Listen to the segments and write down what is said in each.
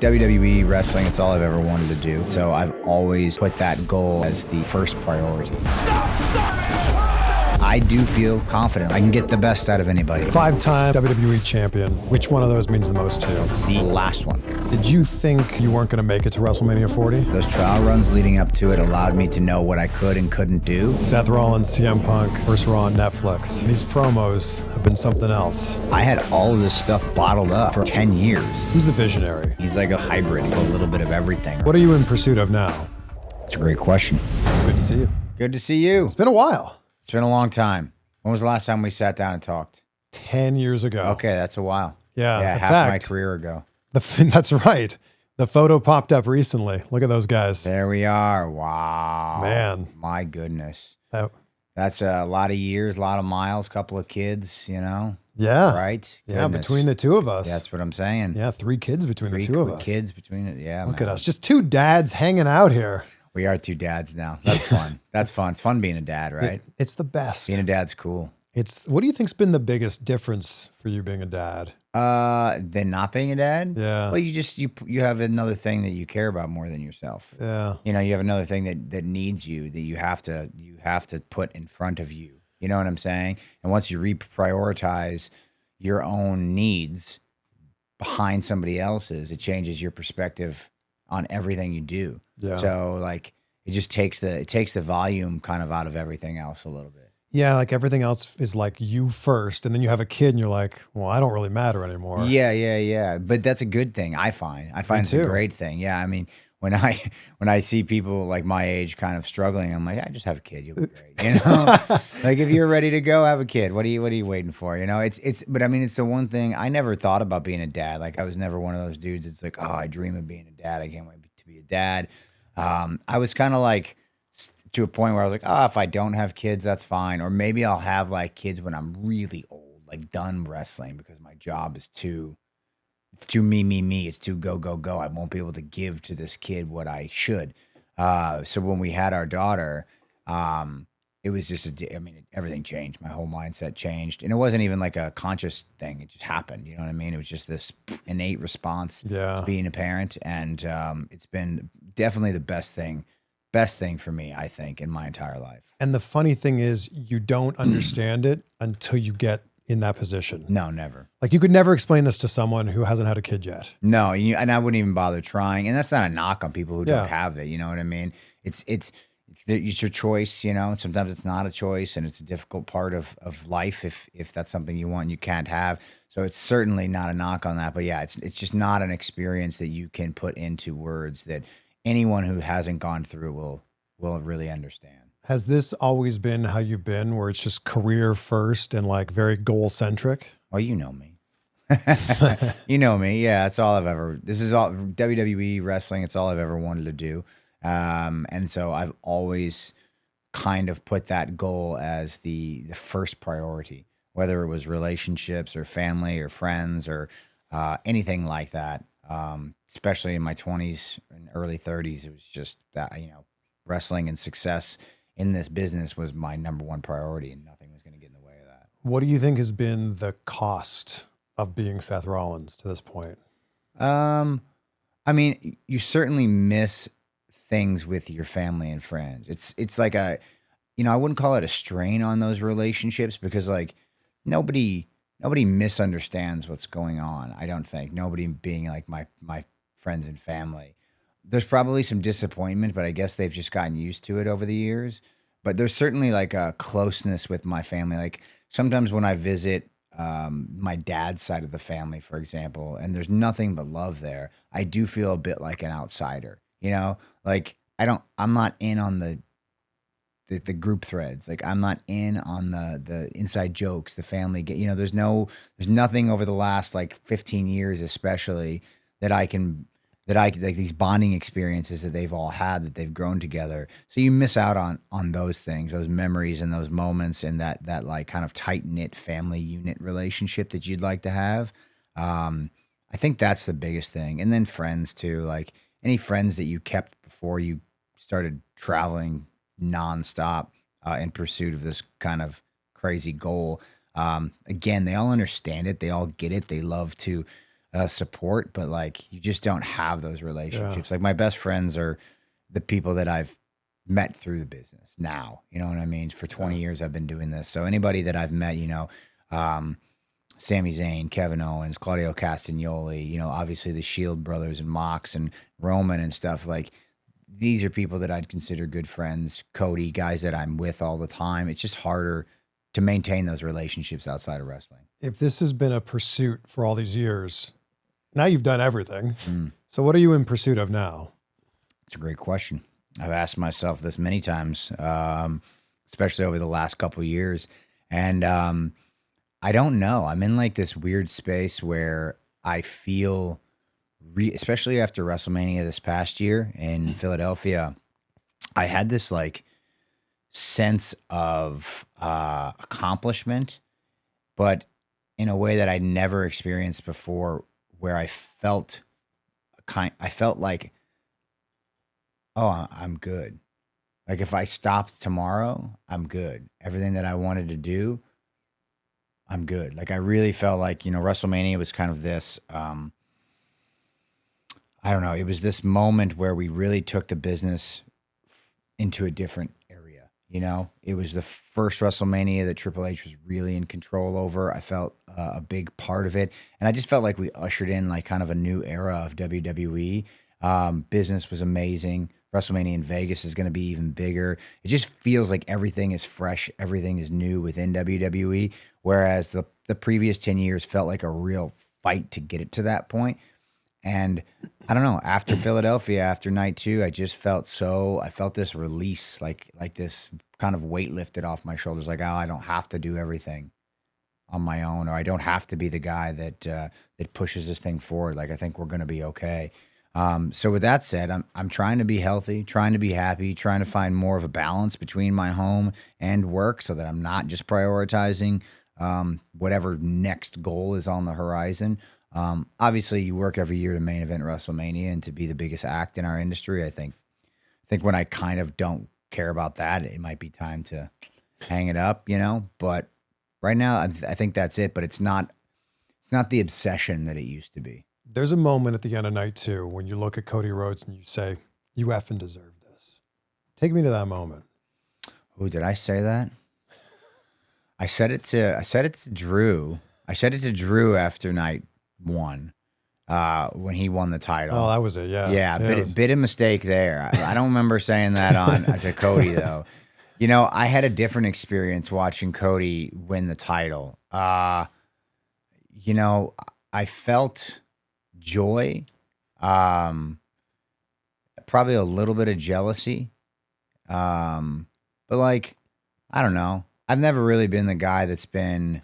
WWE wrestling, it's all I've ever wanted to do. So I've always put that goal as the first priority. I do feel confident I can get the best out of anybody. 5-time WWE champion. Which one of those means the most to you? The last one. Did you think you weren't going to make it to WrestleMania 40? Those trial runs leading up to it allowed me to know what I could and couldn't do. Seth Rollins, CM Punk, versus Raw on Netflix. These promos have been something else. I had all of this stuff bottled up for 10 years. Who's the visionary? He's like a hybrid, a little bit of everything. What are you in pursuit of now? It's a great question. Good to see you. Good to see you. It's been a while. It's been a long time. When was the last time we sat down and talked? 10 years ago. Okay, that's a while. Yeah, in half fact, my career ago. That's right. The photo popped up recently. Look at those guys. There we are. Wow. Man. My goodness. That's a lot of years, a lot of miles, couple of kids, you know? Yeah. Right? Yeah, Goodness. between the two of us. That's what I'm saying. Yeah, 3 kids between the two of us. Kids between it. Yeah. Look at us. Just 2 dads hanging out here. We are 2 dads now. That's fun. That's fun. It's fun being a dad, right? It's the best. Being a dad's cool. What do you think's been the biggest difference for you being a dad? Than not being a dad? Yeah. Well, you have another thing that you care about more than yourself. Yeah. You know, you have another thing that needs you, that you have to put in front of you. You know what I'm saying? And once you reprioritize your own needs behind somebody else's, it changes your perspective on everything you do. Yeah. So like it just takes the volume kind of out of everything else a little bit. Yeah, like everything else is like you first, and then you have a kid and you're like, well, I don't really matter anymore. Yeah. But that's a good thing, I find. I find it's a great thing. Yeah, I mean, when I see people like my age kind of struggling, I'm like, I just have a kid, you'll be great. You know? Like if you're ready to go, have a kid. What are you waiting for? You know, but I mean, it's the one thing I never thought about being a dad. Like I was never one of those dudes that's like, oh, I dream of being a dad. I can't wait to be a dad. I was kind of like to a point where I was like, oh, if I don't have kids, that's fine. Or maybe I'll have like kids when I'm really old, like done wrestling, because my job is it's too me. It's too go. I won't be able to give to this kid what I should. So when we had our daughter, it was just everything changed. My whole mindset changed. And it wasn't even like a conscious thing. It just happened. You know what I mean? It was just this innate response to being a parent. And it's been definitely the best thing for me, I think, in my entire life. And the funny thing is you don't understand it until you get in that position. No, never. Like you could never explain this to someone who hasn't had a kid yet. No, and I wouldn't even bother trying. And that's not a knock on people who don't have it. You know what I mean? It's your choice, you know. Sometimes it's not a choice, and it's a difficult part of life if that's something you want and you can't have. So it's certainly not a knock on that. But yeah, it's just not an experience that you can put into words that anyone who hasn't gone through will really understand. Has this always been how you've been, where it's just career first and like very goal centric? Oh, you know me. You know me. Yeah, this is all WWE wrestling. It's all I've ever wanted to do. And so I've always kind of put that goal as the first priority, whether it was relationships or family or friends or anything like that. Especially in my 20s and early 30s, it was just that, you know, wrestling and success in this business was my number one priority, and nothing was going to get in the way of that. What do you think has been the cost of being Seth Rollins to this point? I mean, you certainly miss things with your family and friends. It's like I wouldn't call it a strain on those relationships, because like nobody misunderstands what's going on. I don't think nobody being like my friends and family. There's probably some disappointment, but I guess they've just gotten used to it over the years. But there's certainly like a closeness with my family. Like sometimes when I visit my dad's side of the family, for example, and there's nothing but love there, I do feel a bit like an outsider, you know, like I'm not in on the group threads. Like I'm not in on the inside jokes, the family get, you know, there's nothing over the last like 15 years, especially that I like these bonding experiences that they've all had, that they've grown together. So you miss out on those things, those memories and those moments, and that like kind of tight knit family unit relationship that you'd like to have. I think that's the biggest thing. And then friends too, like any friends that you kept before you started traveling nonstop in pursuit of this kind of crazy goal. Again, they all understand it. They all get it. They love to support, but like you just don't have those relationships. Like my best friends are the people that I've met through the business now. You know what I mean? For 20 years I've been doing this. So anybody that I've met, Sami Zayn, Kevin Owens, Claudio Castagnoli, obviously the Shield brothers and Mox and Roman and stuff, like these are people that I'd consider good friends. Cody, guys that I'm with all the time. It's just harder to maintain those relationships outside of wrestling. If this has been a pursuit for all these years, now you've done everything. So what are you in pursuit of now? It's a great question. I've asked myself this many times, especially over the last couple of years. And I don't know. I'm in like this weird space where I feel, especially after WrestleMania this past year in Philadelphia, I had this like sense of accomplishment, but in a way that I'd never experienced before, where I felt like, oh, I'm good. Like if I stopped tomorrow, I'm good. Everything that I wanted to do, I'm good. Like I really felt like, WrestleMania was kind of this, I don't know. It was this moment where we really took the business into a different area. It was the first WrestleMania that Triple H was really in control over. I felt a big part of it. And I just felt like we ushered in like kind of a new era of WWE. Business was amazing. WrestleMania in Vegas is going to be even bigger. It just feels like everything is fresh. Everything is new within WWE. Whereas the previous 10 years felt like a real fight to get it to that point. And I don't know, after Philadelphia, after night 2, I just felt I felt this release, like this kind of weight lifted off my shoulders. Like, oh, I don't have to do everything on my own, or I don't have to be the guy that pushes this thing forward. Like, I think we're going to be okay. So with that said, I'm trying to be healthy, trying to be happy, trying to find more of a balance between my home and work so that I'm not just prioritizing whatever next goal is on the horizon. Obviously, you work every year to main event WrestleMania and to be the biggest act in our industry. I think when I kind of don't care about that, it might be time to hang it up, But right now, I think that's it. But it's not the obsession that it used to be. There's a moment at the end of night 2 when you look at Cody Rhodes and you say, "You effing deserve this." Take me to that moment. Oh, did I say that? I said it to Drew. I said it to Drew after night 1, when he won the title. Oh, that was it. Yeah. Yeah. Bit of mistake there. I don't remember saying that to Cody though. I had a different experience watching Cody win the title. I felt joy, probably a little bit of jealousy. But like, I don't know. I've never really been the guy that's been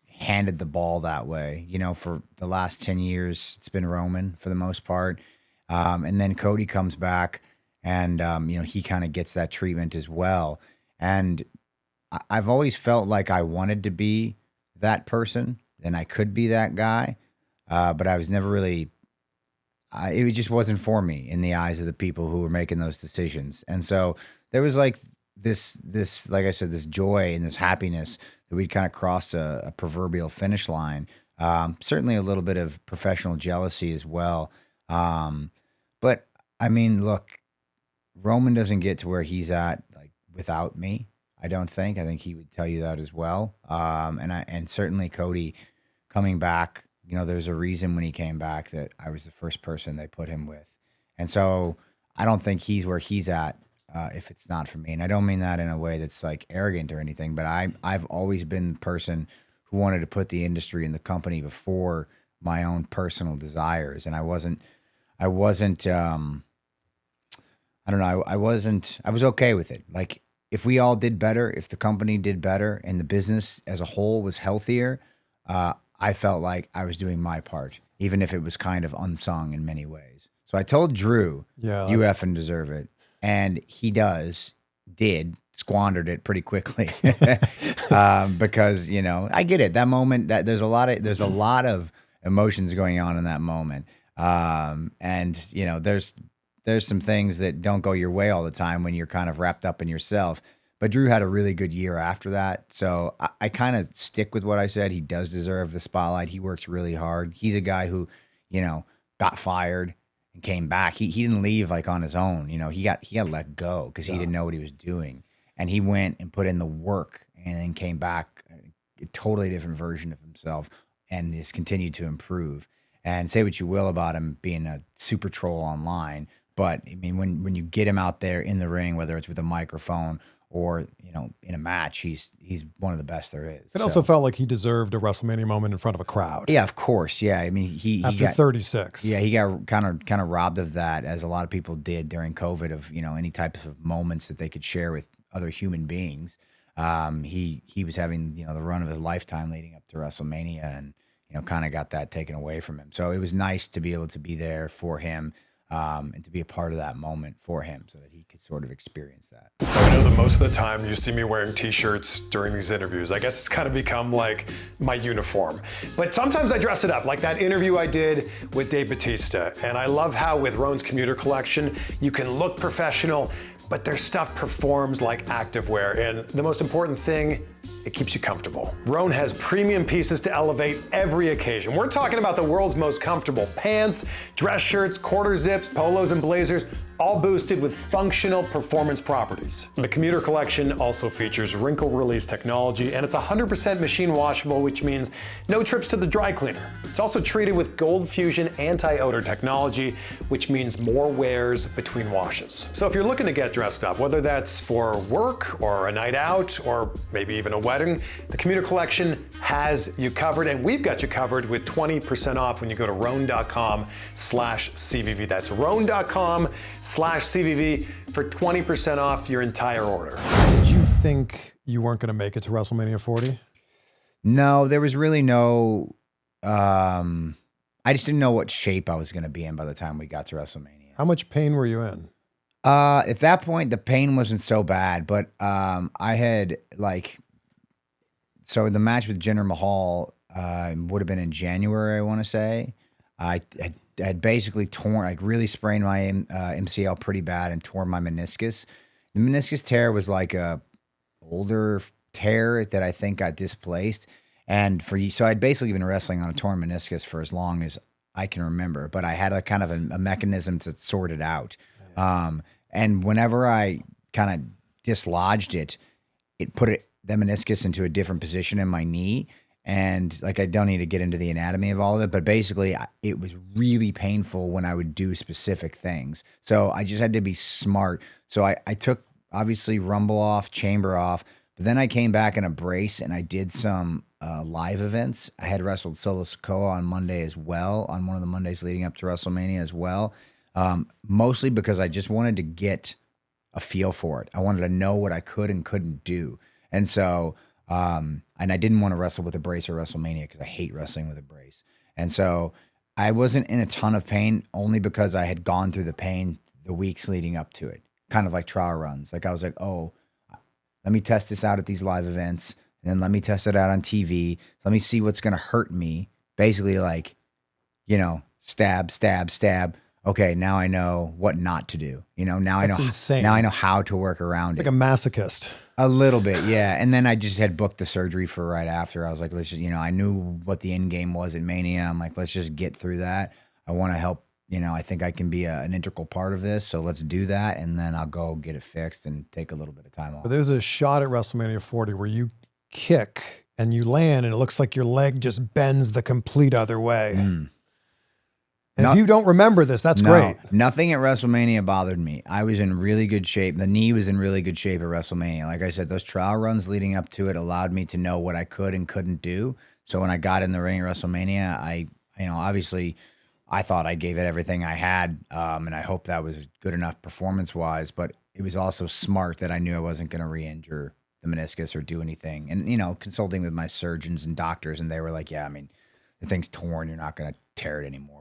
handed the ball that way. For the last 10 years, it's been Roman for the most part. And then Cody comes back and, he kind of gets that treatment as well. And I've always felt like I wanted to be that person and I could be that guy. But I was never really, it just wasn't for me in the eyes of the people who were making those decisions. And so there was like this, like I said, this joy and this happiness that we'd kind of crossed a proverbial finish line. Certainly a little bit of professional jealousy as well. But I mean, look, Roman doesn't get to where he's at like without me. I don't think. I think he would tell you that as well. And certainly Cody coming back. There's a reason when he came back that I was the first person they put him with. And so I don't think he's where he's at if it's not for me. And I don't mean that in a way that's like arrogant or anything, but I've always been the person who wanted to put the industry and the company before my own personal desires. And I was okay with it. Like if we all did better, if the company did better and the business as a whole was healthier, I felt like I was doing my part, even if it was kind of unsung in many ways. So I told Drew, you effing deserve it. And he did, squandered it pretty quickly. Because, I get it. That moment, that there's a lot of emotions going on in that moment. And there's some things that don't go your way all the time when you're kind of wrapped up in yourself. But Drew had a really good year after that. So I kind of stick with what I said. He does deserve the spotlight. He works really hard. He's a guy who got fired and came back. He didn't leave like on his own. He got let go because he didn't know what he was doing. And he went and put in the work and then came back a totally different version of himself and has continued to improve. And say what you will about him being a super troll online, but I mean, when you get him out there in the ring, whether it's with a microphone or in a match, he's one of the best there is. It also felt like he deserved a WrestleMania moment in front of a crowd. Yeah, of course. Yeah, I mean, he after got 36. Yeah, he got kind of robbed of that, as a lot of people did during COVID, of any types of moments that they could share with other human beings. He was having the run of his lifetime leading up to WrestleMania, and kind of got that taken away from him. So it was nice to be able to be there for him, and to be a part of that moment for him so that he could sort of experience that. So I know that most of the time you see me wearing t-shirts during these interviews. I guess it's kind of become like my uniform. But sometimes I dress it up, like that interview I did with Dave Bautista. And I love how with Roan's Commuter Collection, you can look professional, but their stuff performs like activewear. And the most important thing, it keeps you comfortable. Roan has premium pieces to elevate every occasion. We're talking about the world's most comfortable pants, dress shirts, quarter zips, polos, and blazers, all boosted with functional performance properties. The Commuter Collection also features wrinkle release technology, and it's 100% machine washable, which means no trips to the dry cleaner. It's also treated with Gold Fusion anti-odor technology, which means more wears between washes. So if you're looking to get dressed up, whether that's for work or a night out or maybe even a wedding, the Commuter Collection has you covered, and we've got you covered with 20% off when you go to roan.com/CVV. That's roan.com/CVV for 20% off your entire order. Did you think you weren't going to make it to WrestleMania 40? No, there was really no. I just didn't know what shape I was going to be in by the time we got to WrestleMania. How much pain were you in? At that point, the pain wasn't so bad, but I had so the match with Jinder Mahal would have been in January, I want to say. I had basically torn, really sprained my MCL pretty bad and tore my meniscus. The meniscus tear was like a older tear that I think got displaced. And so I'd basically been wrestling on a torn meniscus for as long as I can remember, but I had a kind of a mechanism to sort it out. And whenever I kind of dislodged it, it put the meniscus into a different position in my knee. And I don't need to get into the anatomy of all of it, but basically it was really painful when I would do specific things. So I just had to be smart. So I took obviously Rumble off, Chamber off, but then I came back in a brace and I did some live events. I had wrestled Solo Sikoa on Monday as well, on one of the Mondays leading up to WrestleMania as well. Mostly because I just wanted to get a feel for it. I wanted to know what I could and couldn't do. And so, and I didn't want to wrestle with a brace at WrestleMania because I hate wrestling with a brace. And so I wasn't in a ton of pain only because I had gone through the pain the weeks leading up to it, kind of like trial runs. I was like, oh, let me test this out at these live events, and then let me test it out on TV. Let me see what's going to hurt me. Basically stab, stab, stab. Okay, now I know what not to do. That's insane. Now I know how to work around it. Like a masochist. A little bit, yeah. And then I just had booked the surgery for right after. I was like, let's just, I knew what the end game was at Mania. I'm like, let's just get through that. I want to help. I think I can be an integral part of this. So let's do that. And then I'll go get it fixed and take a little bit of time off. But there's a shot at WrestleMania 40 where you kick and you land and it looks like your leg just bends the complete other way. And if you don't remember this, that's great. Nothing at WrestleMania bothered me. I was in really good shape. The knee was in really good shape at WrestleMania. Like I said, those trial runs leading up to it allowed me to know what I could and couldn't do. So when I got in the ring at WrestleMania, obviously I thought I gave it everything I had. And I hope that was good enough performance-wise. But it was also smart that I knew I wasn't going to re-injure the meniscus or do anything. And, consulting with my surgeons and doctors, and they were like, yeah, the thing's torn. You're not going to tear it anymore.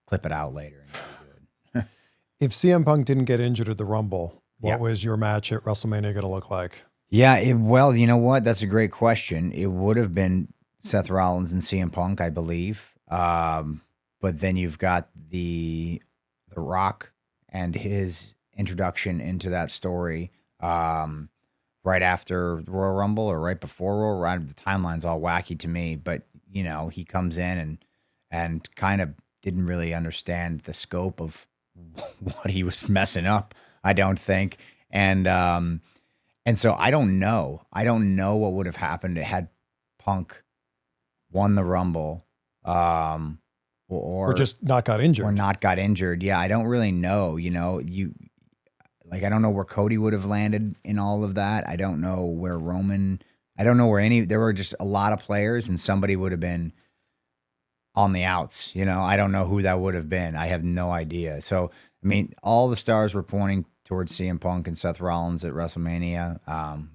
Clip it out later and it'll be good. If CM Punk didn't get injured at the Rumble, what was your match at WrestleMania going to look like? Yeah, well, you know what? That's a great question. It would have been Seth Rollins and CM Punk, I believe. But then you've got the Rock and his introduction into that story right after Royal Rumble or right before Royal Rumble. The timeline's all wacky to me, but he comes in and and kind of didn't really understand the scope of what he was messing up, I don't think. And so I don't know. I don't know what would have happened had Punk won the Rumble, or just not got injured. Or not got injured. Yeah, I don't really know. I don't know where Cody would have landed in all of that. I don't know where Roman. I don't know where there were just a lot of players, and somebody would have been on the outs. I don't know who that would have been. I have no idea. So, I mean, all the stars were pointing towards CM Punk and Seth Rollins at WrestleMania.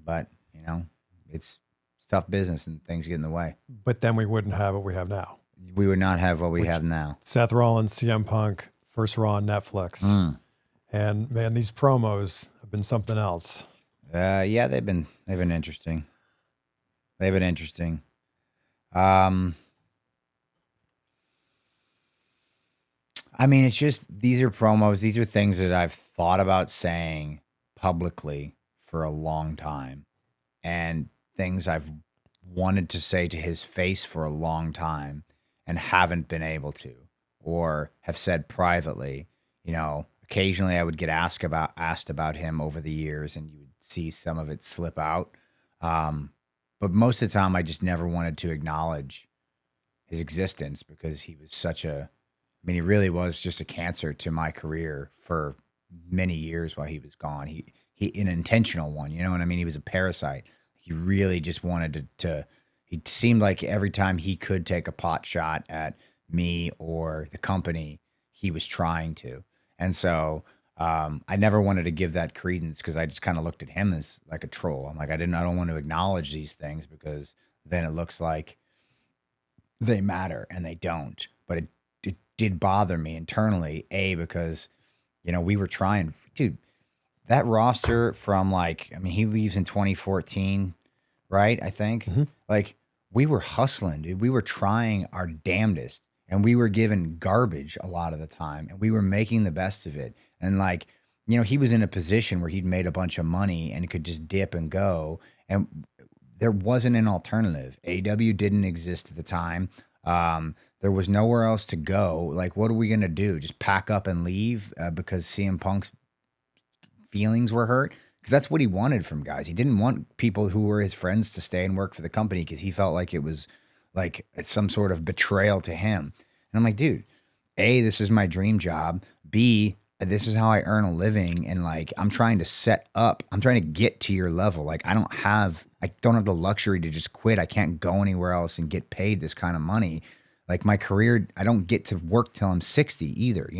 But, it's tough business and things get in the way. But then we wouldn't have what we have now. We would not have what we have now. Seth Rollins, CM Punk, first Raw on Netflix. And man, these promos have been something else. Yeah, they've been interesting. They've been interesting. I mean, it's just, these are promos. These are things that I've thought about saying publicly for a long time, and things I've wanted to say to his face for a long time and haven't been able to, or have said privately. Occasionally I would get asked about him over the years, and you would see some of it slip out. But most of the time I just never wanted to acknowledge his existence, because he was he really was just a cancer to my career for many years while he was gone. He an intentional one, you know what I mean? He was a parasite. He really just wanted to he seemed like every time he could take a pot shot at me or the company, he was trying to. And so I never wanted to give that credence, because I just kind of looked at him as like a troll. I'm like, I don't want to acknowledge these things, because then it looks like they matter, and they don't. But it did bother me internally, because, we were trying, dude, that roster from he leaves in 2014, right? I think. Mm-hmm. We were hustling, dude. We were trying our damnedest, and we were given garbage a lot of the time, and we were making the best of it. And he was in a position where he'd made a bunch of money and could just dip and go. And there wasn't an alternative. AEW didn't exist at the time. There was nowhere else to go. What are we going to do? Just pack up and leave because CM Punk's feelings were hurt? Because that's what he wanted from guys. He didn't want people who were his friends to stay and work for the company, because he felt like it was it's some sort of betrayal to him. And I'm like, dude, A, this is my dream job. B, this is how I earn a living. And I'm trying to get to your level. I don't have the luxury to just quit. I can't go anywhere else and get paid this kind of money. My career, I don't get to work till I'm 60 either,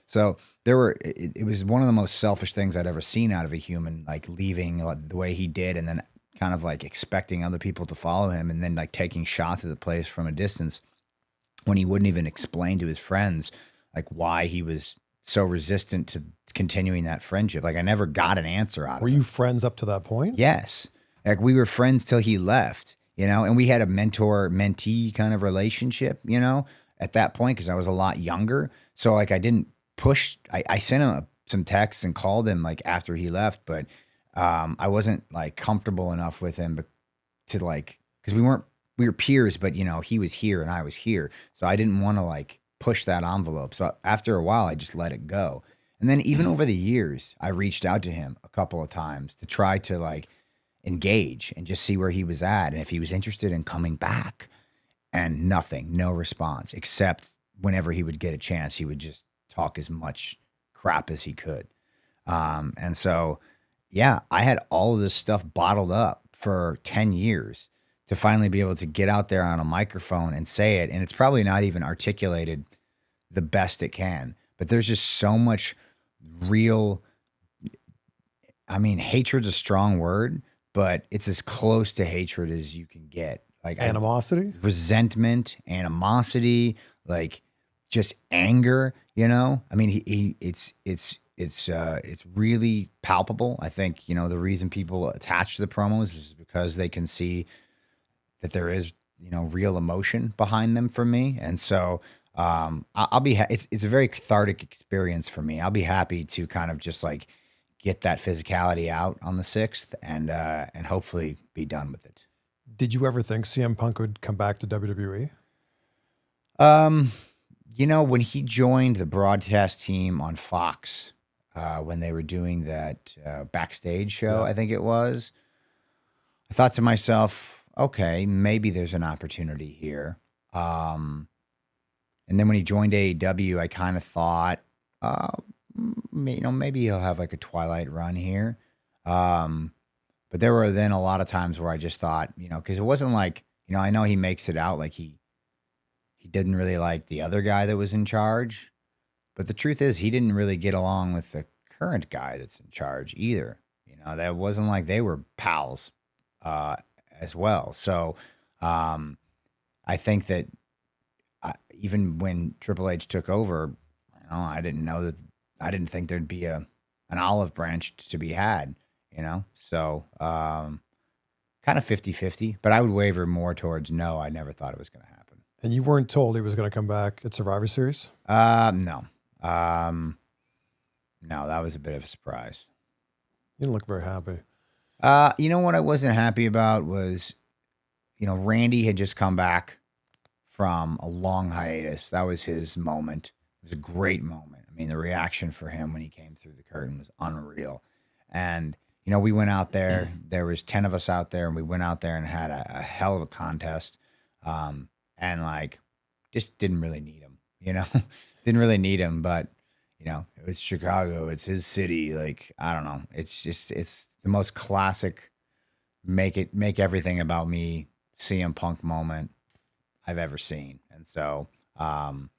So it was one of the most selfish things I'd ever seen out of a human, leaving the way he did, and then kind of expecting other people to follow him, and then taking shots at the place from a distance, when he wouldn't even explain to his friends why he was so resistant to continuing that friendship. I never got an answer out of it. Were you friends up to that point? Yes. We were friends till he left, and we had a mentor-mentee kind of relationship, at that point, because I was a lot younger. So I didn't push. I sent him some texts and called him after he left, but I wasn't comfortable enough with him to because we were peers, but he was here and I was here. So I didn't want to push that envelope. So after a while, I just let it go. And then even over the years, I reached out to him a couple of times to try to engage and just see where he was at, and if he was interested in coming back. And nothing, no response, except whenever he would get a chance, he would just talk as much crap as he could. And so, yeah, I had all of this stuff bottled up for 10 years to finally be able to get out there on a microphone and say it. And it's probably not even articulated the best it can, but there's just so much real, hatred's a strong word, but it's as close to hatred as you can get. Animosity, resentment, animosity, just anger, it's really palpable. I think, the reason people attach to the promos is because they can see that there is, real emotion behind them for me. And so, I'll be, it's a very cathartic experience for me. I'll be happy to kind of just get that physicality out on the 6th and hopefully be done with it. Did you ever think CM Punk would come back to WWE? When he joined the broadcast team on Fox, when they were doing that backstage show, I think it was, I thought to myself, okay, maybe there's an opportunity here. And then when he joined AEW, I kind of thought, maybe he'll have like a Twilight run here. But there were then a lot of times where I just thought, because it wasn't like, I know he makes it out like he didn't really like the other guy that was in charge. But the truth is he didn't really get along with the current guy that's in charge either. That wasn't like they were pals as well. So I think that even when Triple H took over, I didn't think there'd be an olive branch to be had, So kind of 50-50, but I would waver more towards no, I never thought it was going to happen. And you weren't told he was going to come back at Survivor Series? No. No, that was a bit of a surprise. You didn't look very happy. What I wasn't happy about was, Randy had just come back from a long hiatus. That was his moment. It was a great moment. I mean, the reaction for him when he came through the curtain was unreal. And, we went out there. There was 10 of us out there, and we went out there and had a hell of a contest. And just didn't really need him, didn't really need him, but it's Chicago, it's his city. I don't know. It's the most classic, make everything about me CM Punk moment I've ever seen. And so, I'm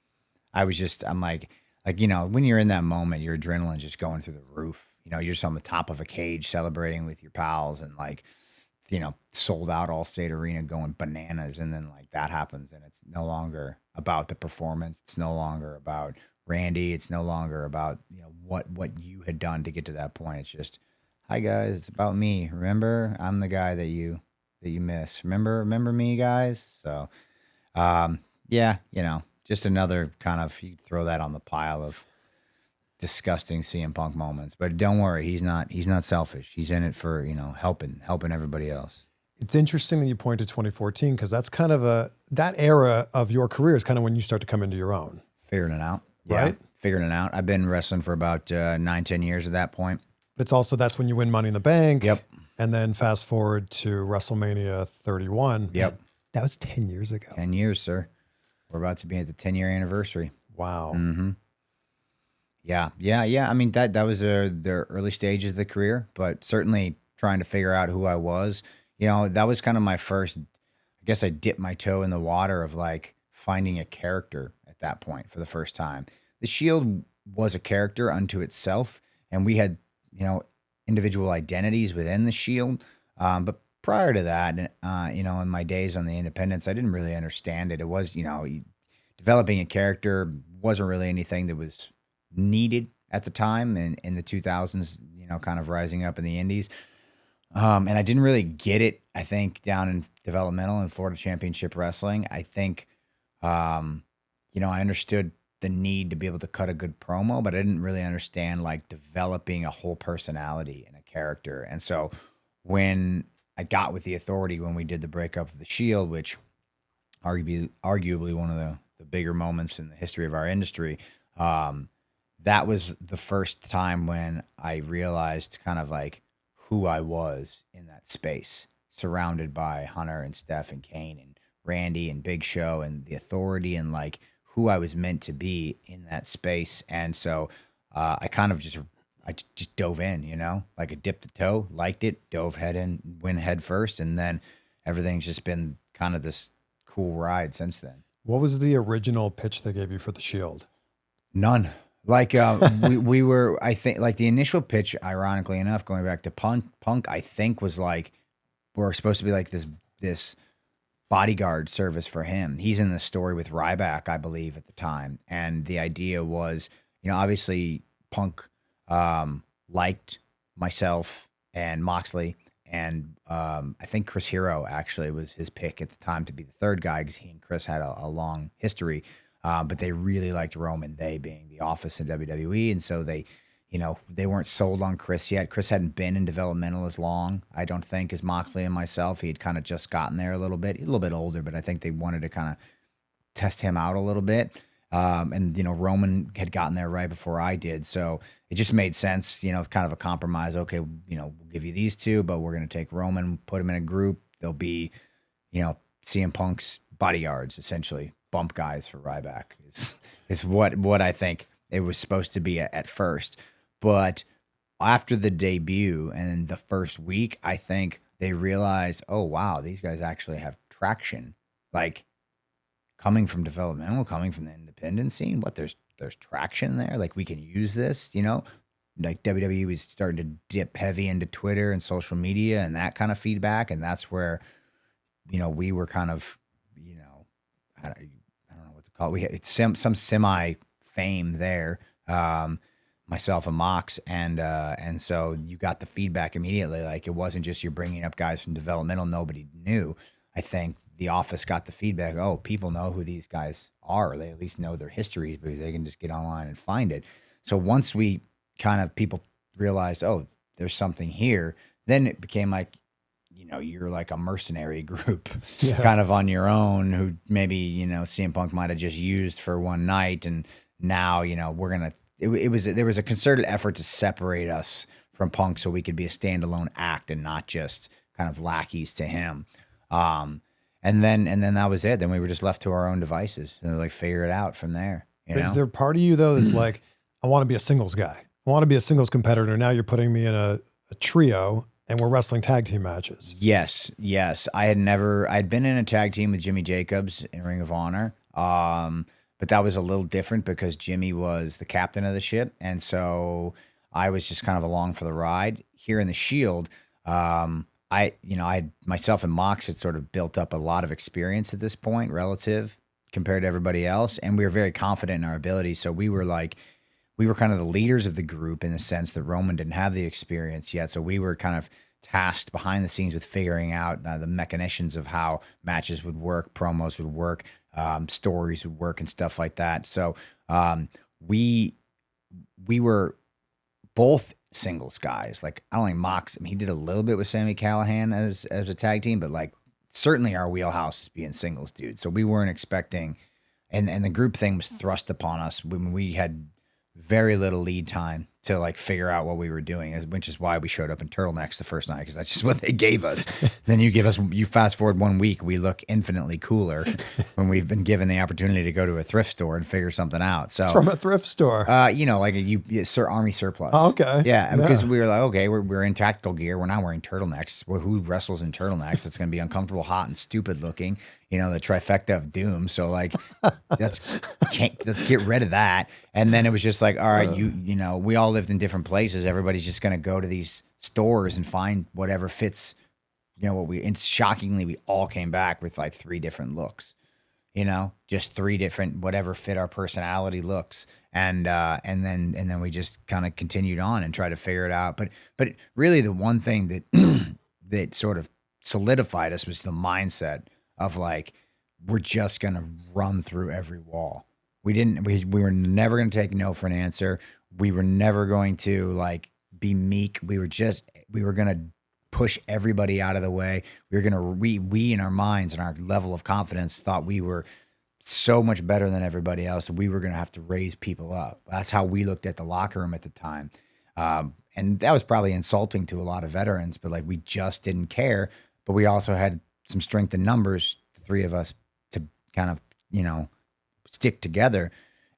like, when you're in that moment, your adrenaline just going through the roof, you're just on the top of a cage celebrating with your pals and sold out Allstate Arena going bananas. And then that happens and it's no longer about the performance. It's no longer about Randy. It's no longer about, what you had done to get to that point. It's just, hi guys, it's about me. Remember, I'm the guy that you miss. Remember me, guys? So, just another kind of, you throw that on the pile of disgusting CM Punk moments. But don't worry, he's not selfish. He's in it for, helping everybody else. It's interesting that you point to 2014 because that's kind of that era of your career is kind of when you start to come into your own. Figuring it out. Yeah, right? Figuring it out. I've been wrestling for about 9-10 years at that point. It's also, that's when you win Money in the Bank. Yep. And then fast forward to WrestleMania 31. Yep. That was 10 years ago. 10 years, sir. We're about to be at the 10-year anniversary. Wow. Mm-hmm. Yeah. I mean, that was the early stages of the career, but certainly trying to figure out who I was. That was kind of my first, I guess I dipped my toe in the water of finding a character at that point for the first time. The Shield was a character unto itself, and we had, individual identities within the Shield. But prior to that, in my days on the independents, I didn't really understand it. It was, developing a character wasn't really anything that was needed at the time in the 2000s, kind of rising up in the indies. And I didn't really get it, I think, down in developmental and Florida Championship Wrestling. I think, I understood the need to be able to cut a good promo, but I didn't really understand developing a whole personality in a character. And so when I got with the Authority, when we did the breakup of the Shield, which arguably one of the bigger moments in the history of our industry, that was the first time when I realized kind of who I was in that space, surrounded by Hunter and Steph and Kane and Randy and Big Show and the Authority and who I was meant to be in that space. And so I kind of just dove in, I dipped the toe, liked it, dove went head first. And then everything's just been kind of this cool ride since then. What was the original pitch they gave you for the Shield? None. We were, I think, the initial pitch, ironically enough, going back to Punk, I think was we're supposed to be this bodyguard service for him. He's in the story with Ryback, I believe, at the time. And the idea was, obviously Punk liked myself and Moxley. And I think Chris Hero actually was his pick at the time to be the third guy because he and Chris had a long history. But they really liked Roman, they being the office in WWE. And so they weren't sold on Chris yet. Chris hadn't been in developmental as long, I don't think, as Moxley and myself. He had kind of just gotten there a little bit. He's a little bit older, but I think they wanted to kind of test him out a little bit. And, Roman had gotten there right before I did. So it just made sense, kind of a compromise. Okay, we'll give you these two, but we're going to take Roman, put him in a group. They'll be, CM Punk's bodyguards, essentially, bump guys for Ryback is what I think it was supposed to be at first. But after the debut and the first week, I think they realized, oh, wow, these guys actually have traction. Like, coming from developmental, coming from the independent scene, there's traction there. Like, we can use this, like WWE was starting to dip heavy into Twitter and social media and that kind of feedback. And that's where, we were kind of, I don't know what to call it. We had some semi fame there, myself and Mox. And so you got the feedback immediately. Like, it wasn't just you're bringing up guys from developmental nobody knew. I think the office got the feedback, oh, people know who these guys are. They at least know their histories because they can just get online and find it. So once we people realized, oh, there's something here, then it became like, you're like a mercenary group kind of on your own who maybe, CM Punk might have just used for one night. And now, we're going to, there was a concerted effort to separate us from Punk so we could be a standalone act and not just kind of lackeys to him. And then that was it. Then we were just left to our own devices and like figure it out from there. Is there part of you though that's like, I want to be a singles guy. I want to be a singles competitor. Now you're putting me in a trio and we're wrestling tag team matches. Yes. I'd been in a tag team with Jimmy Jacobs in Ring of Honor. But that was a little different because Jimmy was the captain of the ship. And so I was just kind of along for the ride. Here in the Shield, I myself and Mox had sort of built up a lot of experience at this point relative compared to everybody else. And we were very confident in our ability. So we were kind of the leaders of the group in the sense that Roman didn't have the experience yet. So we were kind of tasked behind the scenes with figuring out the machinations of how matches would work, promos would work, stories would work and stuff like that. So we were both singles guys. Like, I don't think Mox, he did a little bit with Sami Callihan as a tag team, but like certainly our wheelhouse is being singles dude. So we weren't expecting, and the group thing was thrust upon us when we had very little lead time to like figure out what we were doing, which is why we showed up in turtlenecks the first night, because that's just what they gave us. Then you fast forward 1 week, we look infinitely cooler when we've been given the opportunity to go to a thrift store and figure something out. So from a thrift store, like army surplus. Oh, okay. Yeah, because we were like, okay, we're in tactical gear. We're not wearing turtlenecks. Well, who wrestles in turtlenecks? It's going to be uncomfortable, hot, and stupid looking. The trifecta of doom. So like, let's get rid of that. And then it was just like, all right, we all lived in different places. Everybody's just going to go to these stores and find whatever fits, and shockingly, we all came back with like 3 different looks, just 3 different, whatever fit our personality looks. And then we just kind of continued on and tried to figure it out. But really the one thing that, that sort of solidified us was the mindset of like, we're just going to run through every wall. We were never going to take no for an answer. We were never going to like be meek. We were going to push everybody out of the way. We were going to, we in our minds and our level of confidence thought we were so much better than everybody else. We were going to have to raise people up. That's how we looked at the locker room at the time. And that was probably insulting to a lot of veterans, but like, we just didn't care. But we also had some strength in numbers, the 3 of us, to kind of, stick together.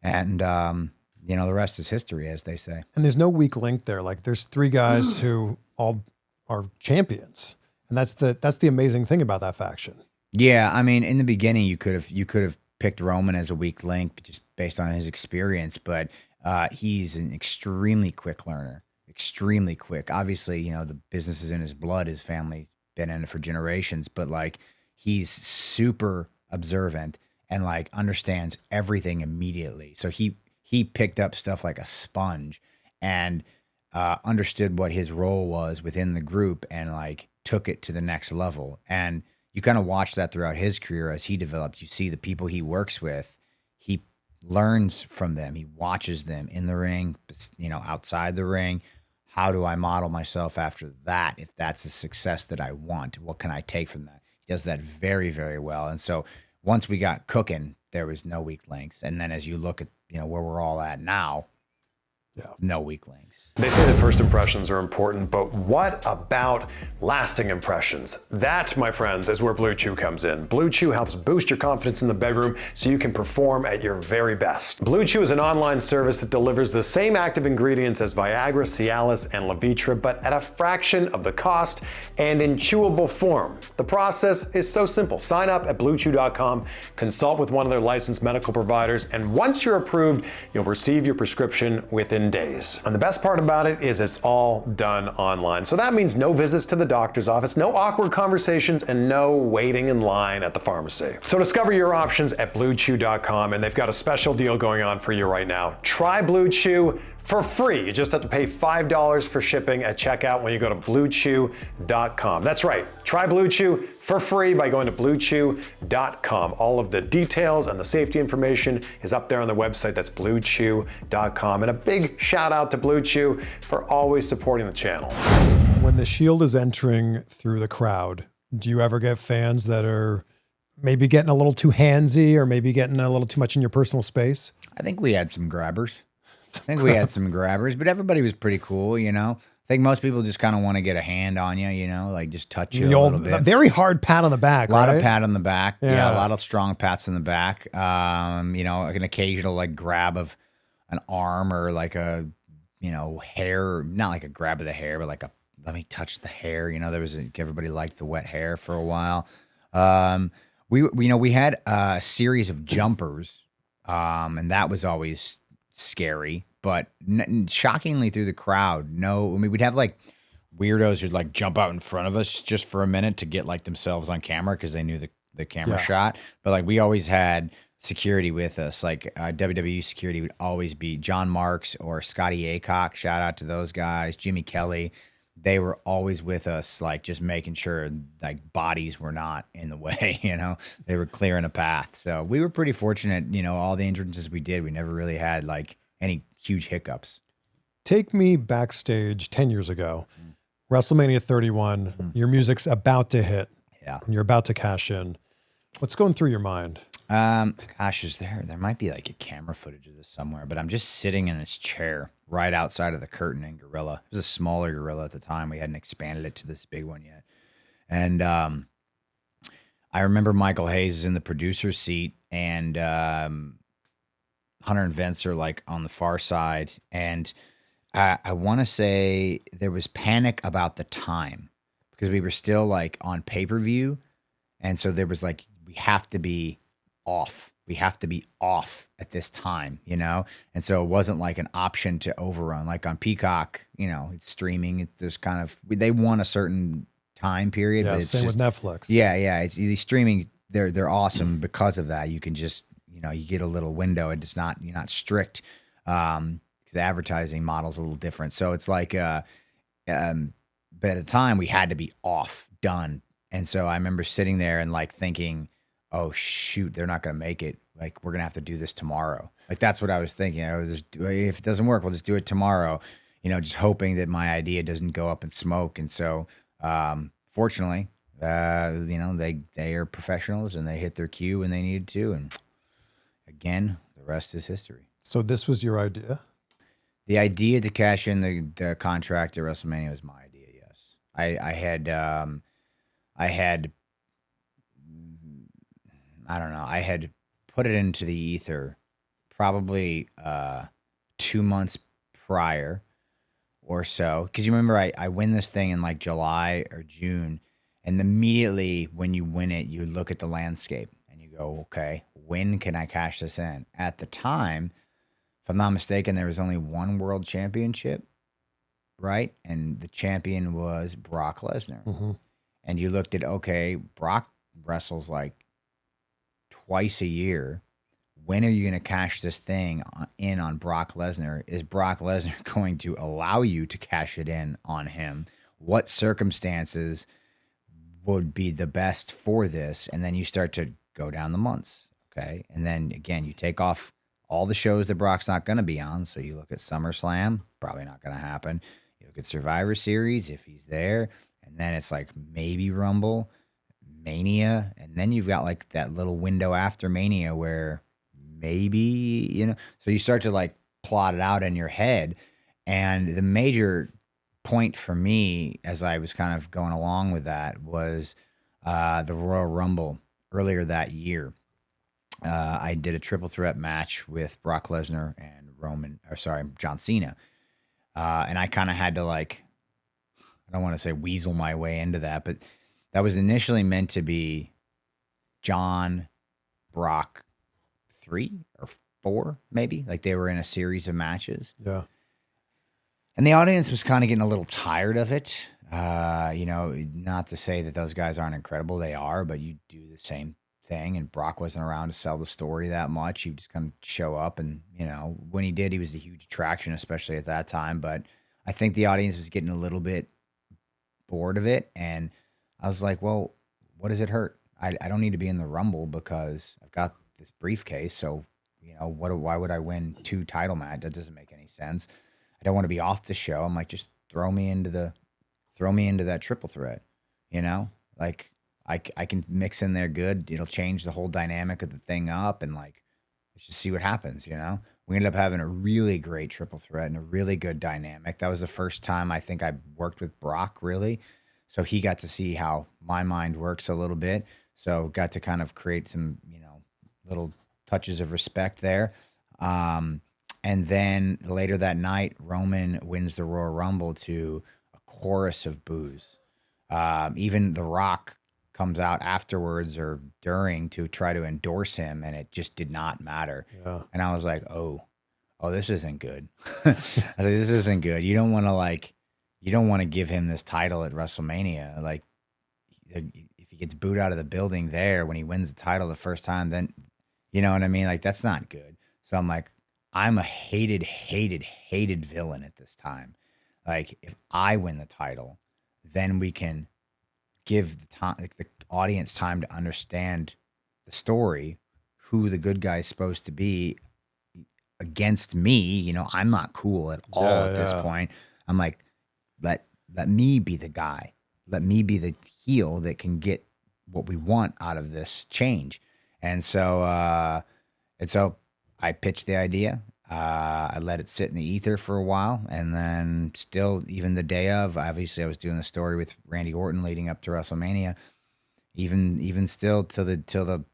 And, the rest is history, as they say. And there's no weak link there. Like, there's 3 guys who all are champions. And that's the amazing thing about that faction. Yeah. I mean, in the beginning, you could have picked Roman as a weak link just based on his experience, but he's an extremely quick learner, extremely quick. Obviously, the business is in his blood. His family's been in it for generations, but like, he's super observant and like understands everything immediately. So he picked up stuff like a sponge and understood what his role was within the group and like took it to the next level. And you kind of watch that throughout his career as he developed. You see the people he works with, he learns from them. He watches them in the ring, outside the ring. How do I model myself after that? If that's a success that I want, what can I take from that? He does that very, very well. And so once we got cooking, there was no weak links. And then as you look at, where we're all at now, no weak links. They say that first impressions are important, but what about lasting impressions? That, my friends, is where Blue Chew comes in. Blue Chew helps boost your confidence in the bedroom so you can perform at your very best. Blue Chew is an online service that delivers the same active ingredients as Viagra, Cialis, and Levitra, but at a fraction of the cost and in chewable form. The process is so simple. Sign up at BlueChew.com, consult with one of their licensed medical providers, and once you're approved, you'll receive your prescription within days. And the best part about it is it's all done online. So that means no visits to the doctor's office, no awkward conversations, and no waiting in line at the pharmacy. So discover your options at BlueChew.com, and they've got a special deal going on for you right now. Try Blue Chew for free. You just have to pay $5 for shipping at checkout when you go to BlueChew.com. That's right. Try Blue Chew for free by going to BlueChew.com. All of the details and the safety information is up there on the website. That's BlueChew.com. And a big shout out to Blue Chew for always supporting the channel. When the Shield is entering through the crowd, do you ever get fans that are maybe getting a little too handsy or maybe getting a little too much in your personal space? I think we had some grabbers. But everybody was pretty cool, I think most people just kind of want to get a hand on you, like just touch you a little bit. Very hard pat on the back, A lot of pat on the back. Yeah, a lot of strong pats on the back. An occasional like grab of an arm or like a, hair, not like a grab of the hair, but like a, let me touch the hair. Everybody liked the wet hair for a while. We had a series of jumpers, and that was always scary, but shockingly through the crowd, we'd have like weirdos who'd like jump out in front of us just for a minute to get like themselves on camera because they knew the camera shot. But like we always had security with us. Like WWE security would always be John Marks or Scotty Aycock. Shout out to those guys. Jimmy Kelly. They were always with us, like just making sure like bodies were not in the way, they were clearing a path. So we were pretty fortunate, all the entrances we did, we never really had like any huge hiccups. Take me backstage 10 years ago, WrestleMania 31, your music's about to hit. Yeah. And you're about to cash in. What's going through your mind? Gosh, there might be like a camera footage of this somewhere, but I'm just sitting in this chair right outside of the curtain in Gorilla. It was a smaller Gorilla at the time. We hadn't expanded it to this big one yet. And I remember Michael Hayes is in the producer's seat, and Hunter and Vince are like on the far side. And I want to say there was panic about the time because we were still like on pay-per-view. And so there was like, we have to be off. We have to be off at this time, And so it wasn't like an option to overrun. Like on Peacock, it's streaming. There's kind of, they want a certain time period. Yeah, but it's same just, with Netflix. Yeah. It's these streaming. They're awesome because of that. You can just, you get a little window and you're not strict. Because the advertising model's a little different. So it's like, but at the time we had to be off, done. And so I remember sitting there and like thinking, oh shoot, they're not going to make it. Like we're going to have to do this tomorrow. Like that's what I was thinking. I was just, if it doesn't work, we'll just do it tomorrow. Just hoping that my idea doesn't go up in smoke. And so, fortunately, they are professionals and they hit their cue when they needed to. And again, the rest is history. So this was your idea? The idea to cash in the contract at WrestleMania was my idea. Yes, I had put it into the ether probably 2 months prior or so. Because you remember I win this thing in like July or June, and immediately when you win it, you look at the landscape and you go, okay, when can I cash this in? At the time, if I'm not mistaken, there was only one world championship, right? And the champion was Brock Lesnar. Mm-hmm. And you looked at, okay, Brock wrestles like twice a year. When are you going to cash this thing in on Brock Lesnar? Is Brock Lesnar going to allow you to cash it in on him? What circumstances would be the best for this? And then you start to go down the months, okay? And then, again, you take off all the shows that Brock's not going to be on. So you look at SummerSlam, probably not going to happen. You look at Survivor Series, if he's there. And then it's like maybe Rumble, Mania, and then you've got like that little window after Mania where maybe, so you start to like plot it out in your head. And the major point for me as I was kind of going along with that was the Royal Rumble earlier that year. I did a triple threat match with Brock Lesnar and John Cena. And I kind of had to like, I don't want to say weasel my way into that, but that was initially meant to be John, Brock 3 or 4, maybe. Like they were in a series of matches. Yeah. And the audience was kind of getting a little tired of it. Not to say that those guys aren't incredible. They are, but you do the same thing. And Brock wasn't around to sell the story that much. He would just kind of show up. And, when he did, he was a huge attraction, especially at that time. But I think the audience was getting a little bit bored of it. And I was like, well, what does it hurt? I don't need to be in the Rumble because I've got this briefcase. So, why would I win 2 title matches? That doesn't make any sense. I don't want to be off the show. I'm like, just throw me into that triple threat, like I can mix in there good. It'll change the whole dynamic of the thing up and like, let's just see what happens. We ended up having a really great triple threat and a really good dynamic. That was the first time I think I worked with Brock really. So he got to see how my mind works a little bit. So got to kind of create some, little touches of respect there. And then later that night, Roman wins the Royal Rumble to a chorus of boos. Even The Rock comes out afterwards or during to try to endorse him, and it just did not matter. Yeah. And I was like, oh, this isn't good. I was like, this isn't good. You don't want to give him this title at WrestleMania. Like, if he gets booed out of the building there when he wins the title the first time, then, you know what I mean? Like, that's not good. So I'm like, I'm a hated villain at this time. Like, if I win the title, then we can give the audience time to understand the story, who the good guy's supposed to be against me. I'm not cool at all at this point. I'm like, let me be the guy. Let me be the heel that can get what we want out of this change. And so I pitched the idea. I let it sit in the ether for a while, and then still, even the day of, obviously I was doing the story with Randy Orton leading up to WrestleMania. Even still till the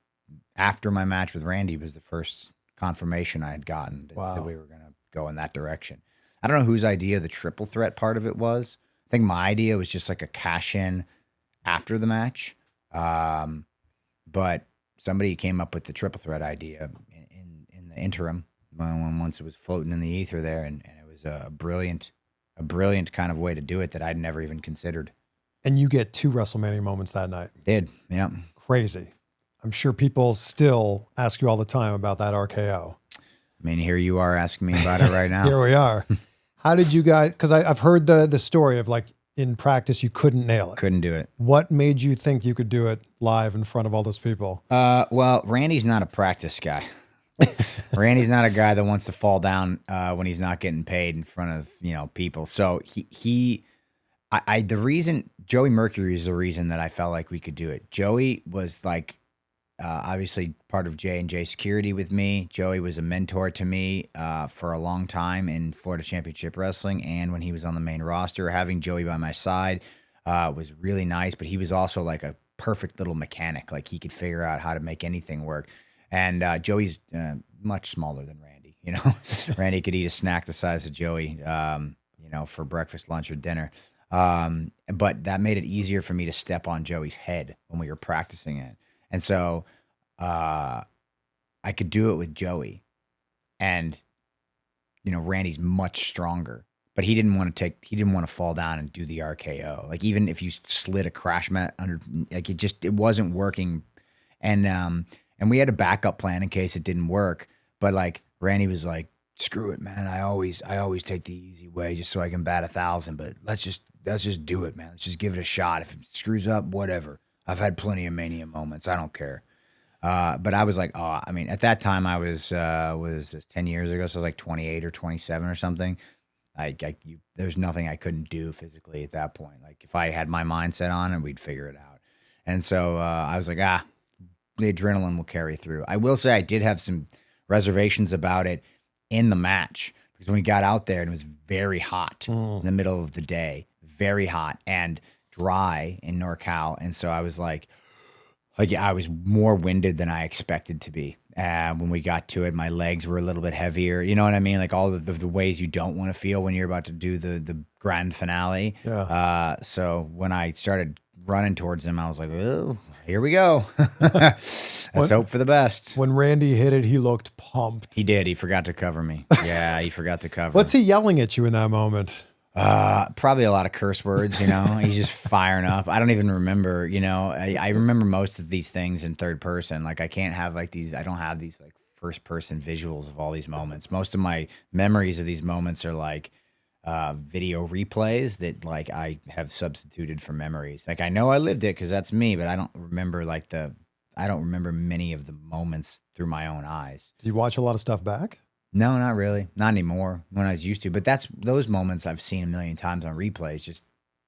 after my match with Randy was the first confirmation I had gotten that we were going to go in that direction. I don't know whose idea the triple threat part of it was. I think my idea was just like a cash in after the match, but somebody came up with the triple threat idea in the interim. Once it was floating in the ether there, and it was a brilliant kind of way to do it that I'd never even considered. And you get 2 WrestleMania moments that night. Did, yeah. Crazy. I'm sure people still ask you all the time about that RKO. I mean, here you are asking me about it right now. Here we are. How did you guys, because I've heard the story of like in practice you couldn't nail it. Couldn't do it. What made you think you could do it live in front of all those people? Well, Randy's not a practice guy. Randy's not a guy that wants to fall down when he's not getting paid in front of people. So the reason Joey Mercury is the reason that I felt like we could do it. Joey was like obviously part of J&J Security with me. Joey was a mentor to me for a long time in Florida Championship Wrestling, and when he was on the main roster, having Joey by my side was really nice. But he was also like a perfect little mechanic. Like he could figure out how to make anything work. And Joey's much smaller than Randy. Randy could eat a snack the size of Joey, for breakfast, lunch, or dinner. But that made it easier for me to step on Joey's head when we were practicing it. And so I could do it with Joey. And, Randy's much stronger. But he didn't want to fall down and do the RKO. Like even if you slid a crash mat under, like it wasn't working. And we had a backup plan in case it didn't work. But like Randy was like, screw it, man. I always take the easy way just so I can bat 1,000. But let's just do it, man. Let's just give it a shot. If it screws up, whatever. I've had plenty of Mania moments. I don't care. But I was like, at that time I was 10 years ago. So I was like 28 or 27 or something. There's nothing I couldn't do physically at that point. Like if I had my mindset on it, we'd figure it out. And so I was like, the adrenaline will carry through. I will say I did have some reservations about it in the match because when we got out there and it was very hot in the middle of the day, very hot and dry in NorCal. And so I was like I was more winded than I expected to be. When we got to it, my legs were a little bit heavier. You know what I mean? Like all the ways you don't want to feel when you're about to do the grand finale. Yeah. So when I started running towards him, I was like, oh, here we go. Let's hope for the best. When Randy hit it, he looked pumped. He did. He forgot to cover me. Yeah, he forgot to cover. What's he yelling at you in that moment? Probably a lot of curse words, you know. He's just firing up. I don't even remember, you know. I remember most of these things in third person. Like I can't have like these. I don't have these like first person visuals of all these moments. Most of my memories of these moments are like video replays that like I have substituted for memories. Like I know I lived it because that's me, but I don't remember I don't remember many of the moments through my own eyes. Do you watch a lot of stuff back? No, not really. Not anymore when I was used to. But those moments I've seen a million times on replays. Just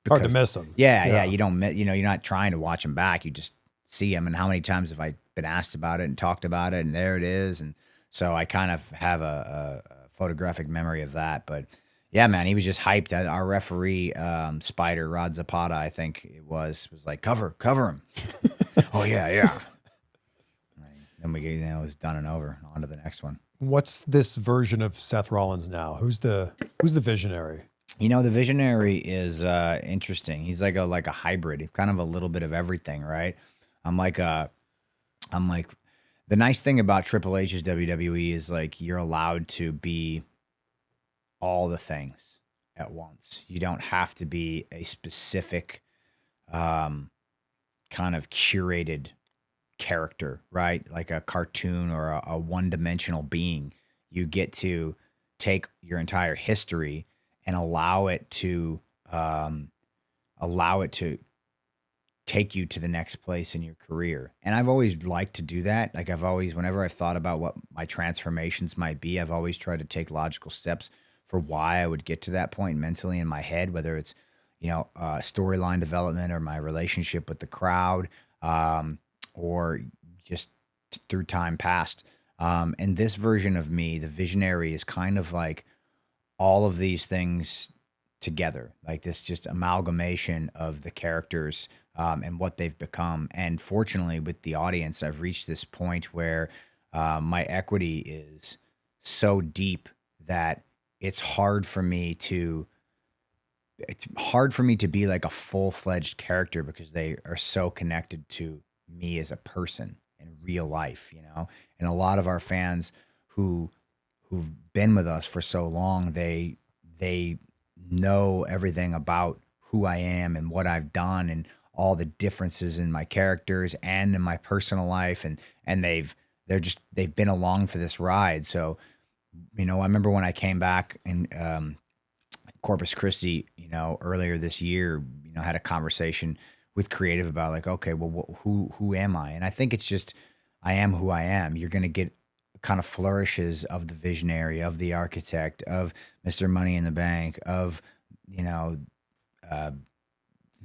hard to miss them. Yeah. You don't miss. You know, you're not trying to watch them back. You just see them. And how many times have I been asked about it and talked about it? And there it is. And so I kind of have a photographic memory of that. But yeah, man, he was just hyped. Our referee, Spider Rod Zapata, I think it was like cover him. Oh yeah. Then we, it was done and over. On to the next one. What's this version of Seth Rollins now? Who's the visionary? You know, the visionary is interesting. He's like a hybrid, kind of a little bit of everything, right? I'm like the nice thing about Triple H's WWE is like you're allowed to be all the things at once. You don't have to be a specific kind of curated character, right? Like a cartoon or a one-dimensional being. You get to take your entire history and allow it to take you to the next place in your career. And I've always liked to do that. Like whenever I've thought about what my transformations might be, I've always tried to take logical steps for why I would get to that point mentally in my head, whether it's, you know, storyline development or my relationship with the crowd, or just through time past. And this version of me, the visionary, is kind of like all of these things together, like this just amalgamation of the characters and what they've become. And fortunately, with the audience, I've reached this point where my equity is so deep that it's hard for me to be like a full-fledged character because they are so connected to me as a person in real life, you know. And a lot of our fans who've been with us for so long, they know everything about who I am and what I've done and all the differences in my characters and in my personal life, and they've been along for this ride. So, you know, I remember when I came back in Corpus Christi, you know, earlier this year, you know, had a conversation with creative about like, okay, well, who am I? And I think it's just, I am who I am. You're going to get kind of flourishes of the visionary, of the architect, of Mr. Money in the Bank, of, you know,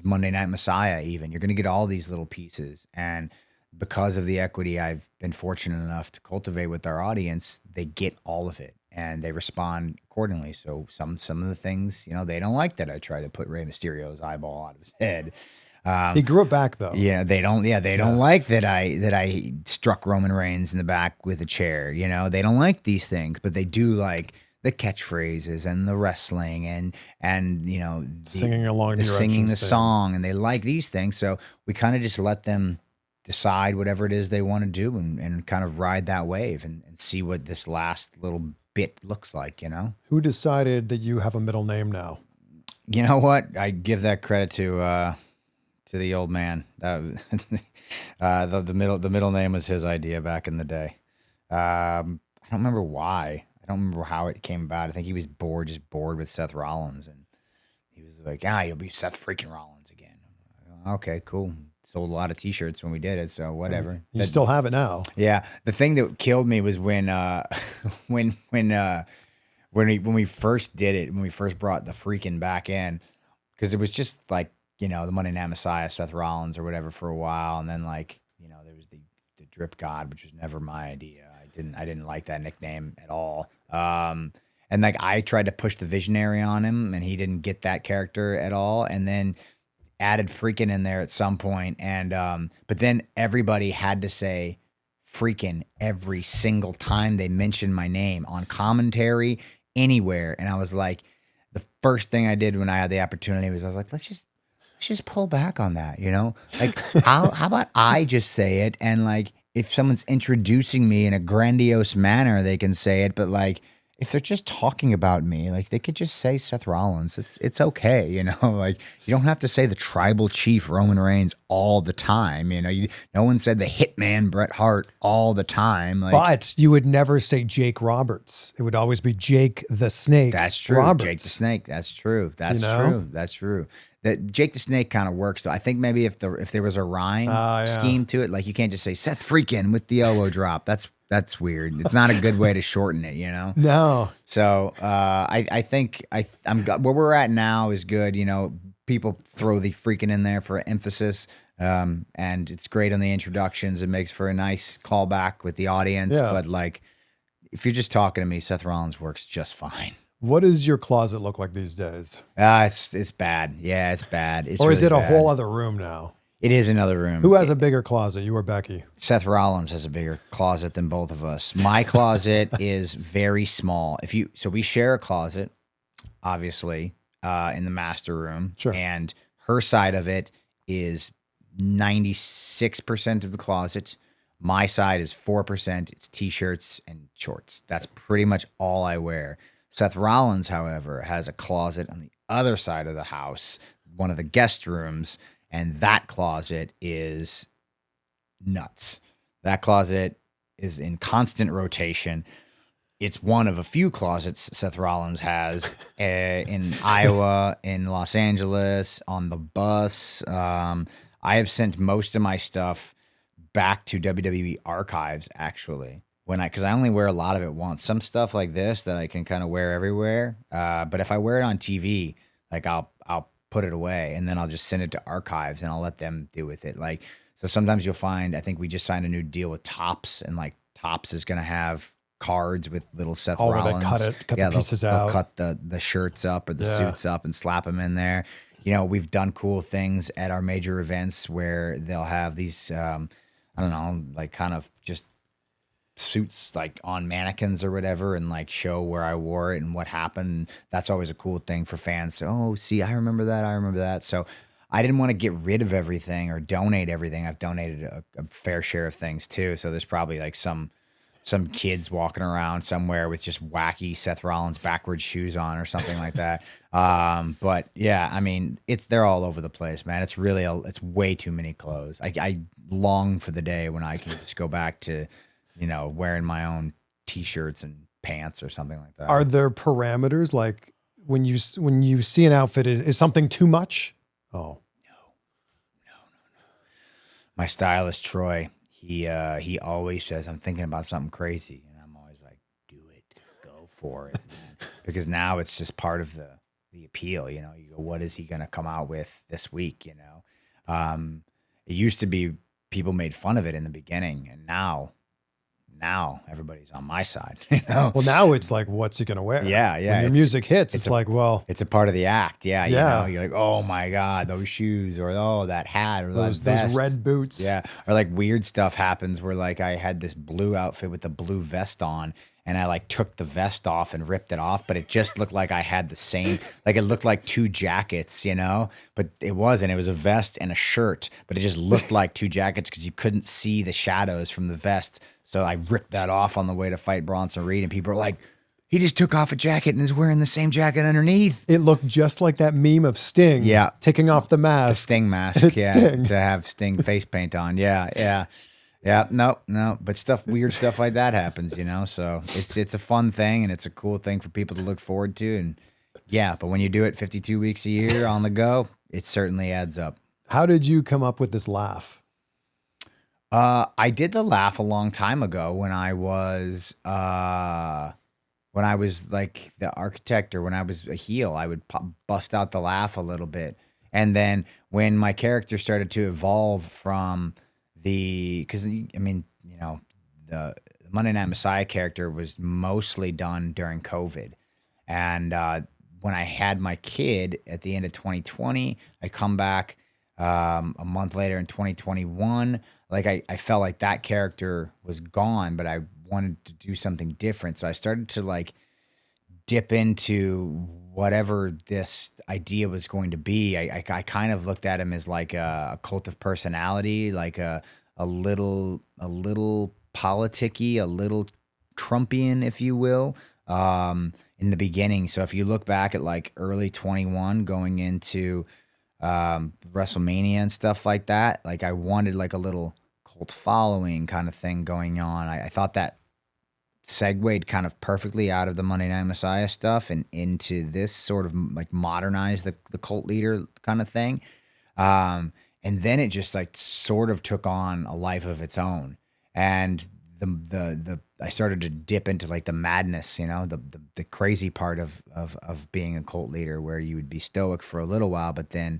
Monday Night Messiah even. You're going to get all these little pieces. And because of the equity I've been fortunate enough to cultivate with our audience, they get all of it and they respond accordingly. So some of the things, you know, they don't like that I try to put Rey Mysterio's eyeball out of his head. He grew it back though. Yeah, they don't like that I struck Roman Reigns in the back with a chair. You know, they don't like these things, but they do like the catchphrases and the wrestling and you know singing along, singing the song, and they like these things. So we kind of just let them decide whatever it is they want to do and kind of ride that wave and see what this last little bit looks like. You know, who decided that you have a middle name now? You know what? I give that credit to the old man. The middle name was his idea back in the day. I don't remember why. I don't remember how it came about. I think he was bored with Seth Rollins, and he was like, you'll be Seth freaking Rollins again. Okay, cool. Sold a lot of T-shirts when we did it, so whatever. You still have it now. Yeah. The thing that killed me was when we first did it, when we first brought the Freakin back in, because it was just like the Monday Night Messiah, Seth Rollins or whatever for a while. And then like, there was the Drip God, which was never my idea. I didn't like that nickname at all. And like I tried to push the Visionary on him and he didn't get that character at all. And then added Freakin in there at some point. And, but then everybody had to say Freakin every single time they mentioned my name on commentary anywhere. And I was like, the first thing I did when I had the opportunity was I was like, let's just pull back on that, Like, how about I just say it? And like, if someone's introducing me in a grandiose manner, they can say it. But like, if they're just talking about me, like they could just say Seth Rollins. It's okay, Like you don't have to say the tribal chief Roman Reigns all the time. No one said the Hitman Bret Hart all the time. Like, but you would never say Jake Roberts. It would always be Jake the Snake. That's true. Roberts. Jake the Snake. That's true. That's true. That's true. That Jake the Snake kind of works though. I think maybe if there was a rhyme scheme to it, like you can't just say Seth Freakin with the elbow drop. That's weird. It's not a good way to shorten it, No. So I think I'm where we're at now is good. People throw the Freakin in there for emphasis, and it's great on the introductions. It makes for a nice callback with the audience. Yeah. But like, if you're just talking to me, Seth Rollins works just fine. What does your closet look like these days? It's bad. Yeah, it's bad. It's or is really it a bad. whole other room now? It is another room. Who has a bigger closet, you or Becky? Seth Rollins has a bigger closet than both of us. My closet is very small. So we share a closet, obviously, in the master room. Sure. And her side of it is 96% of the closet. My side is 4%. It's t-shirts and shorts. That's pretty much all I wear. Seth Rollins, however, has a closet on the other side of the house, one of the guest rooms, and that closet is nuts. That closet is in constant rotation. It's one of a few closets Seth Rollins has in Iowa, in Los Angeles, on the bus. I have sent most of my stuff back to WWE archives, actually. Because I only wear a lot of it once. Some stuff like this that I can kind of wear everywhere. But if I wear it on TV, like I'll put it away and then I'll just send it to archives and I'll let them do with it. Like, so sometimes you'll find, I think we just signed a new deal with Topps, and like Topps is going to have cards with little Seth Rollins. They cut the pieces out. They'll cut the shirts up or the suits up and slap them in there. We've done cool things at our major events where they'll have these, I don't know, like kind of just suits like on mannequins or whatever, and like show where I wore it and what happened. And that's always a cool thing for fans to, see, I remember that. So I didn't want to get rid of everything or donate everything. I've donated a fair share of things too. So there's probably like some kids walking around somewhere with just wacky Seth Rollins backwards shoes on or something like that. But yeah, I mean, they're all over the place, man. It's really, it's way too many clothes. I long for the day when I can just go back to, wearing my own t-shirts and pants or something like that. Are there parameters? Like when you see an outfit, is something too much? Oh, no. My stylist, Troy, he always says, I'm thinking about something crazy. And I'm always like, do it, go for it. Man. Because now it's just part of the appeal. You go, what is he going to come out with this week? It used to be people made fun of it in the beginning, and now everybody's on my side. Well, now it's like, what's he gonna wear? Yeah. When your music hits, it's like, well, it's a part of the act. Yeah. You're like, oh my God, those shoes, or that hat, or those red boots. Yeah. Or like weird stuff happens where like I had this blue outfit with the blue vest on, and I like took the vest off and ripped it off, but it just looked like I had the same, like it looked like two jackets, but it wasn't. It was a vest and a shirt, but it just looked like two jackets because you couldn't see the shadows from the vest. So I ripped that off on the way to fight Bronson Reed, and people are like, he just took off a jacket and is wearing the same jacket underneath. It looked just like that meme of Sting taking off the mask. The Sting mask, Sting. to have Sting face paint on. Yeah. No, but weird stuff like that happens, so it's a fun thing, and it's a cool thing for people to look forward to. And yeah, but when you do it 52 weeks a year on the go, it certainly adds up. How did you come up with this laugh? I did the laugh a long time ago when I was like the architect, or when I was a heel. I would bust out the laugh a little bit. And then when my character started to evolve from because I mean, you know, the Monday Night Messiah character was mostly done during COVID. And when I had my kid at the end of 2020, I come back a month later in 2021. Like I felt like that character was gone, but I wanted to do something different. So I started to like dip into whatever this idea was going to be. I kind of looked at him as like a cult of personality, like a little politicky, a little Trumpian, if you will, in the beginning. So if you look back at like early 21 going into WrestleMania and stuff like that, like I wanted like a little cult following kind of thing going on. I thought that segued kind of perfectly out of the Monday Night Messiah stuff and into this sort of like modernize the cult leader kind of thing. And then it just like sort of took on a life of its own. And I started to dip into like the madness, you know, the crazy part of being a cult leader, where you would be stoic for a little while, but then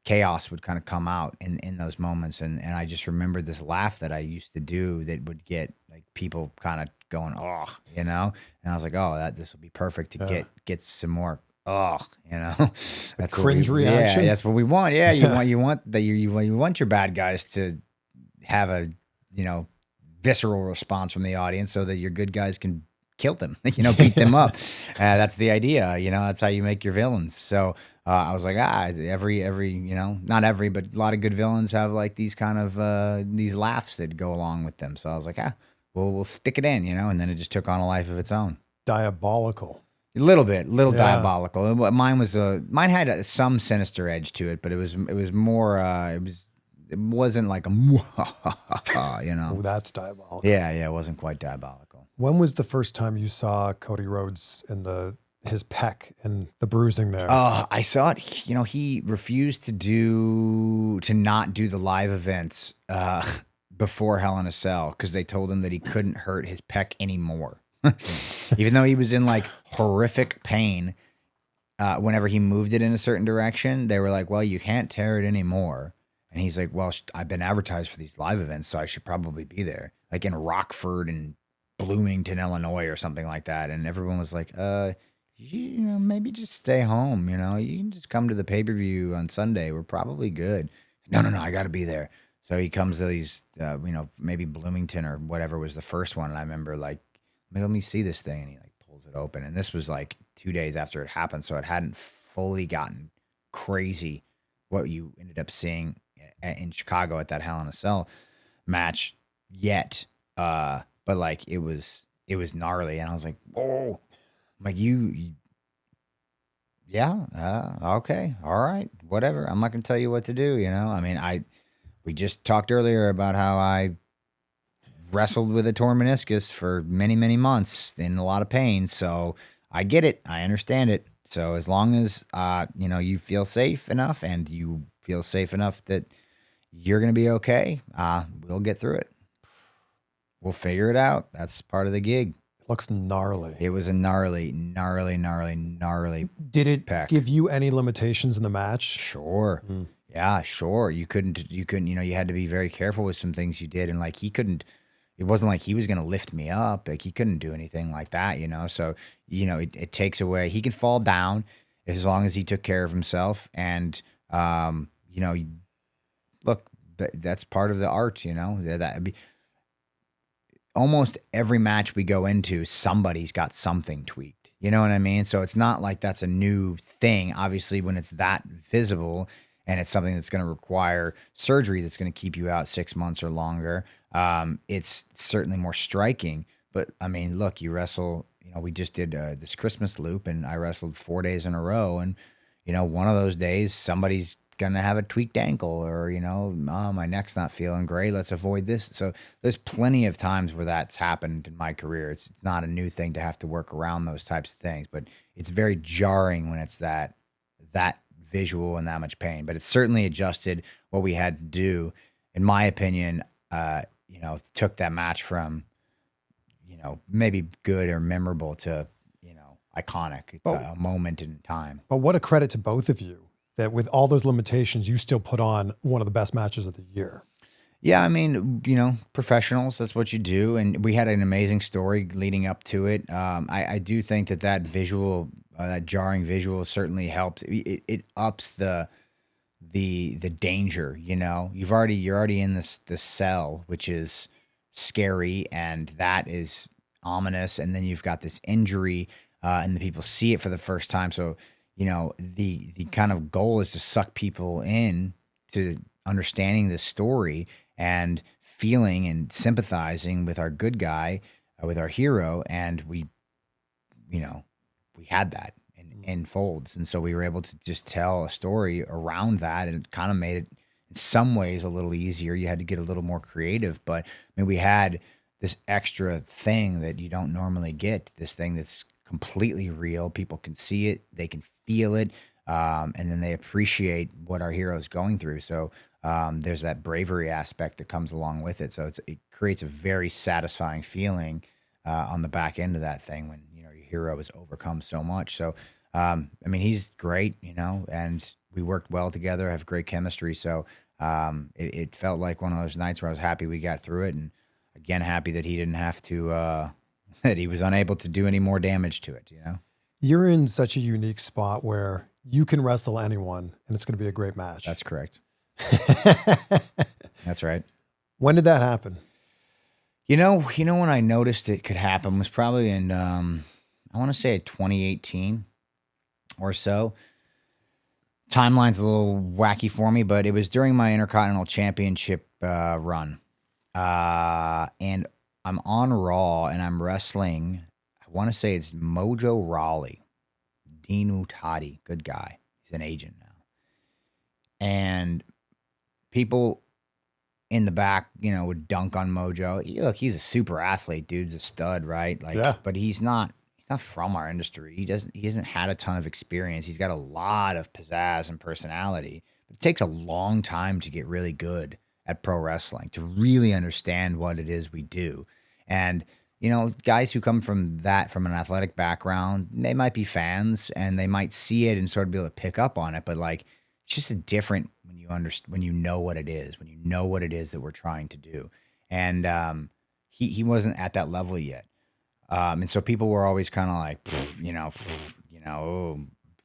chaos would kind of come out in those moments. And I just remember this laugh that I used to do that would get like people kind of going, oh, you know, and I was like, oh, this will be perfect to get some more. Oh, you know, that's cringe reaction. Yeah, that's what we want. Yeah, you want your bad guys to have a, you know, visceral response from the audience so that your good guys can kill them, you know, beat them up. That's the idea, you know, that's how you make your villains. So I was like, every, you know, not every, but a lot of good villains have like these kind of, these laughs that go along with them. So I was like, we'll stick it in, you know, and then it just took on a life of its own. Diabolical. A little diabolical. Mine had some sinister edge to it, but it was more, it wasn't like a, you know. Oh, that's diabolical. Yeah, it wasn't quite diabolical. When was the first time you saw Cody Rhodes in his peck and the bruising there? I saw it. You know, he refused to not do the live events before Hell in a Cell because they told him that he couldn't hurt his peck anymore, even though he was in like horrific pain. Whenever he moved it in a certain direction, they were like, "Well, you can't tear it anymore." And he's like, well, I've been advertised for these live events, so I should probably be there, like in Rockford and Bloomington, Illinois, or something like that. And everyone was like, you know, maybe just stay home. You know, you can just come to the pay-per-view on Sunday. We're probably good. No, I got to be there. So he comes to these, you know, maybe Bloomington or whatever was the first one. And I remember like, let me see this thing. And he like pulls it open. And this was like 2 days after it happened. So it hadn't fully gotten crazy what you ended up seeing in Chicago at that Hell in a Cell match yet. But like it was gnarly. And I was like, whoa, I'm like okay. All right. Whatever. I'm not going to tell you what to do. You know, I mean, we just talked earlier about how I wrestled with a torn meniscus for many, many months in a lot of pain. So I get it. I understand it. So as long as, you know, you feel safe enough and you feel safe enough that you're going to be okay, we'll get through it. We'll figure it out. That's part of the gig. It looks gnarly. It was a gnarly. Did it peck. Give you any limitations in the match? Sure. Yeah, sure. You couldn't, you know, you had to be very careful with some things you did. And like, it wasn't like he was going to lift me up. Like he couldn't do anything like that, you know? So, you know, it takes away, he can fall down as long as he took care of himself. And, you know, look, that's part of the art, you know, almost every match we go into, somebody's got something tweaked. You know what I mean? So it's not like that's a new thing. Obviously, when it's that visible and it's something that's going to require surgery that's going to keep you out 6 months or longer, it's certainly more striking. But I mean, look, you wrestle, you know, we just did this Christmas loop and I wrestled 4 days in a row. And, you know, one of those days, somebody's going to have a tweaked ankle or, you know, my neck's not feeling great. Let's avoid this. So there's plenty of times where that's happened in my career. It's not a new thing to have to work around those types of things, but it's very jarring when it's that visual and that much pain. But it's certainly adjusted what we had to do. In my opinion, you know, took that match from, you know, maybe good or memorable to, you know, iconic. It's a moment in time. But what a credit to both of you that with all those limitations, you still put on one of the best matches of the year. Yeah, I mean, professionals, that's what you do. And we had an amazing story leading up to it. I do think that visual, that jarring visual certainly helps. It ups the danger, you're already in this cell, which is scary, and that is ominous. And then you've got this injury, and the people see it for the first time. So, the kind of goal is to suck people in to understanding this story and feeling and sympathizing with our good guy, with our hero. And we had that in folds. And so we were able to just tell a story around that, and it kind of made it in some ways a little easier. You had to get a little more creative, but I mean, we had this extra thing that you don't normally get, this thing that's completely real. People can see it, they can feel it, and then they appreciate what our hero is going through. So there's that bravery aspect that comes along with it. So it creates a very satisfying feeling on the back end of that thing when your hero has overcome so much. So I mean, he's great, and we worked well together, have great chemistry. So it felt like one of those nights where I was happy we got through it, and again, happy that he didn't have to, that he was unable to do any more damage to it, You're in such a unique spot where you can wrestle anyone and it's going to be a great match. That's correct. That's right. When did that happen? When I noticed it could happen was probably in, I want to say 2018 or so. Timeline's a little wacky for me, but it was during my Intercontinental Championship run. And I'm on Raw and I'm wrestling, I want to say it's Mojo Rawley, Dean Mutati, good guy. He's an agent now. And people in the back, would dunk on Mojo. Look, he's a super athlete, dude's a stud, right? But he's not from our industry. He hasn't had a ton of experience. He's got a lot of pizzazz and personality, but it takes a long time to get really good at pro wrestling, to really understand what it is we do. And, guys who come from an athletic background, they might be fans and they might see it and sort of be able to pick up on it. But it's just a different when you know what it is, when you know what it is that we're trying to do. And he wasn't at that level yet. And so people were always kind of like, oh,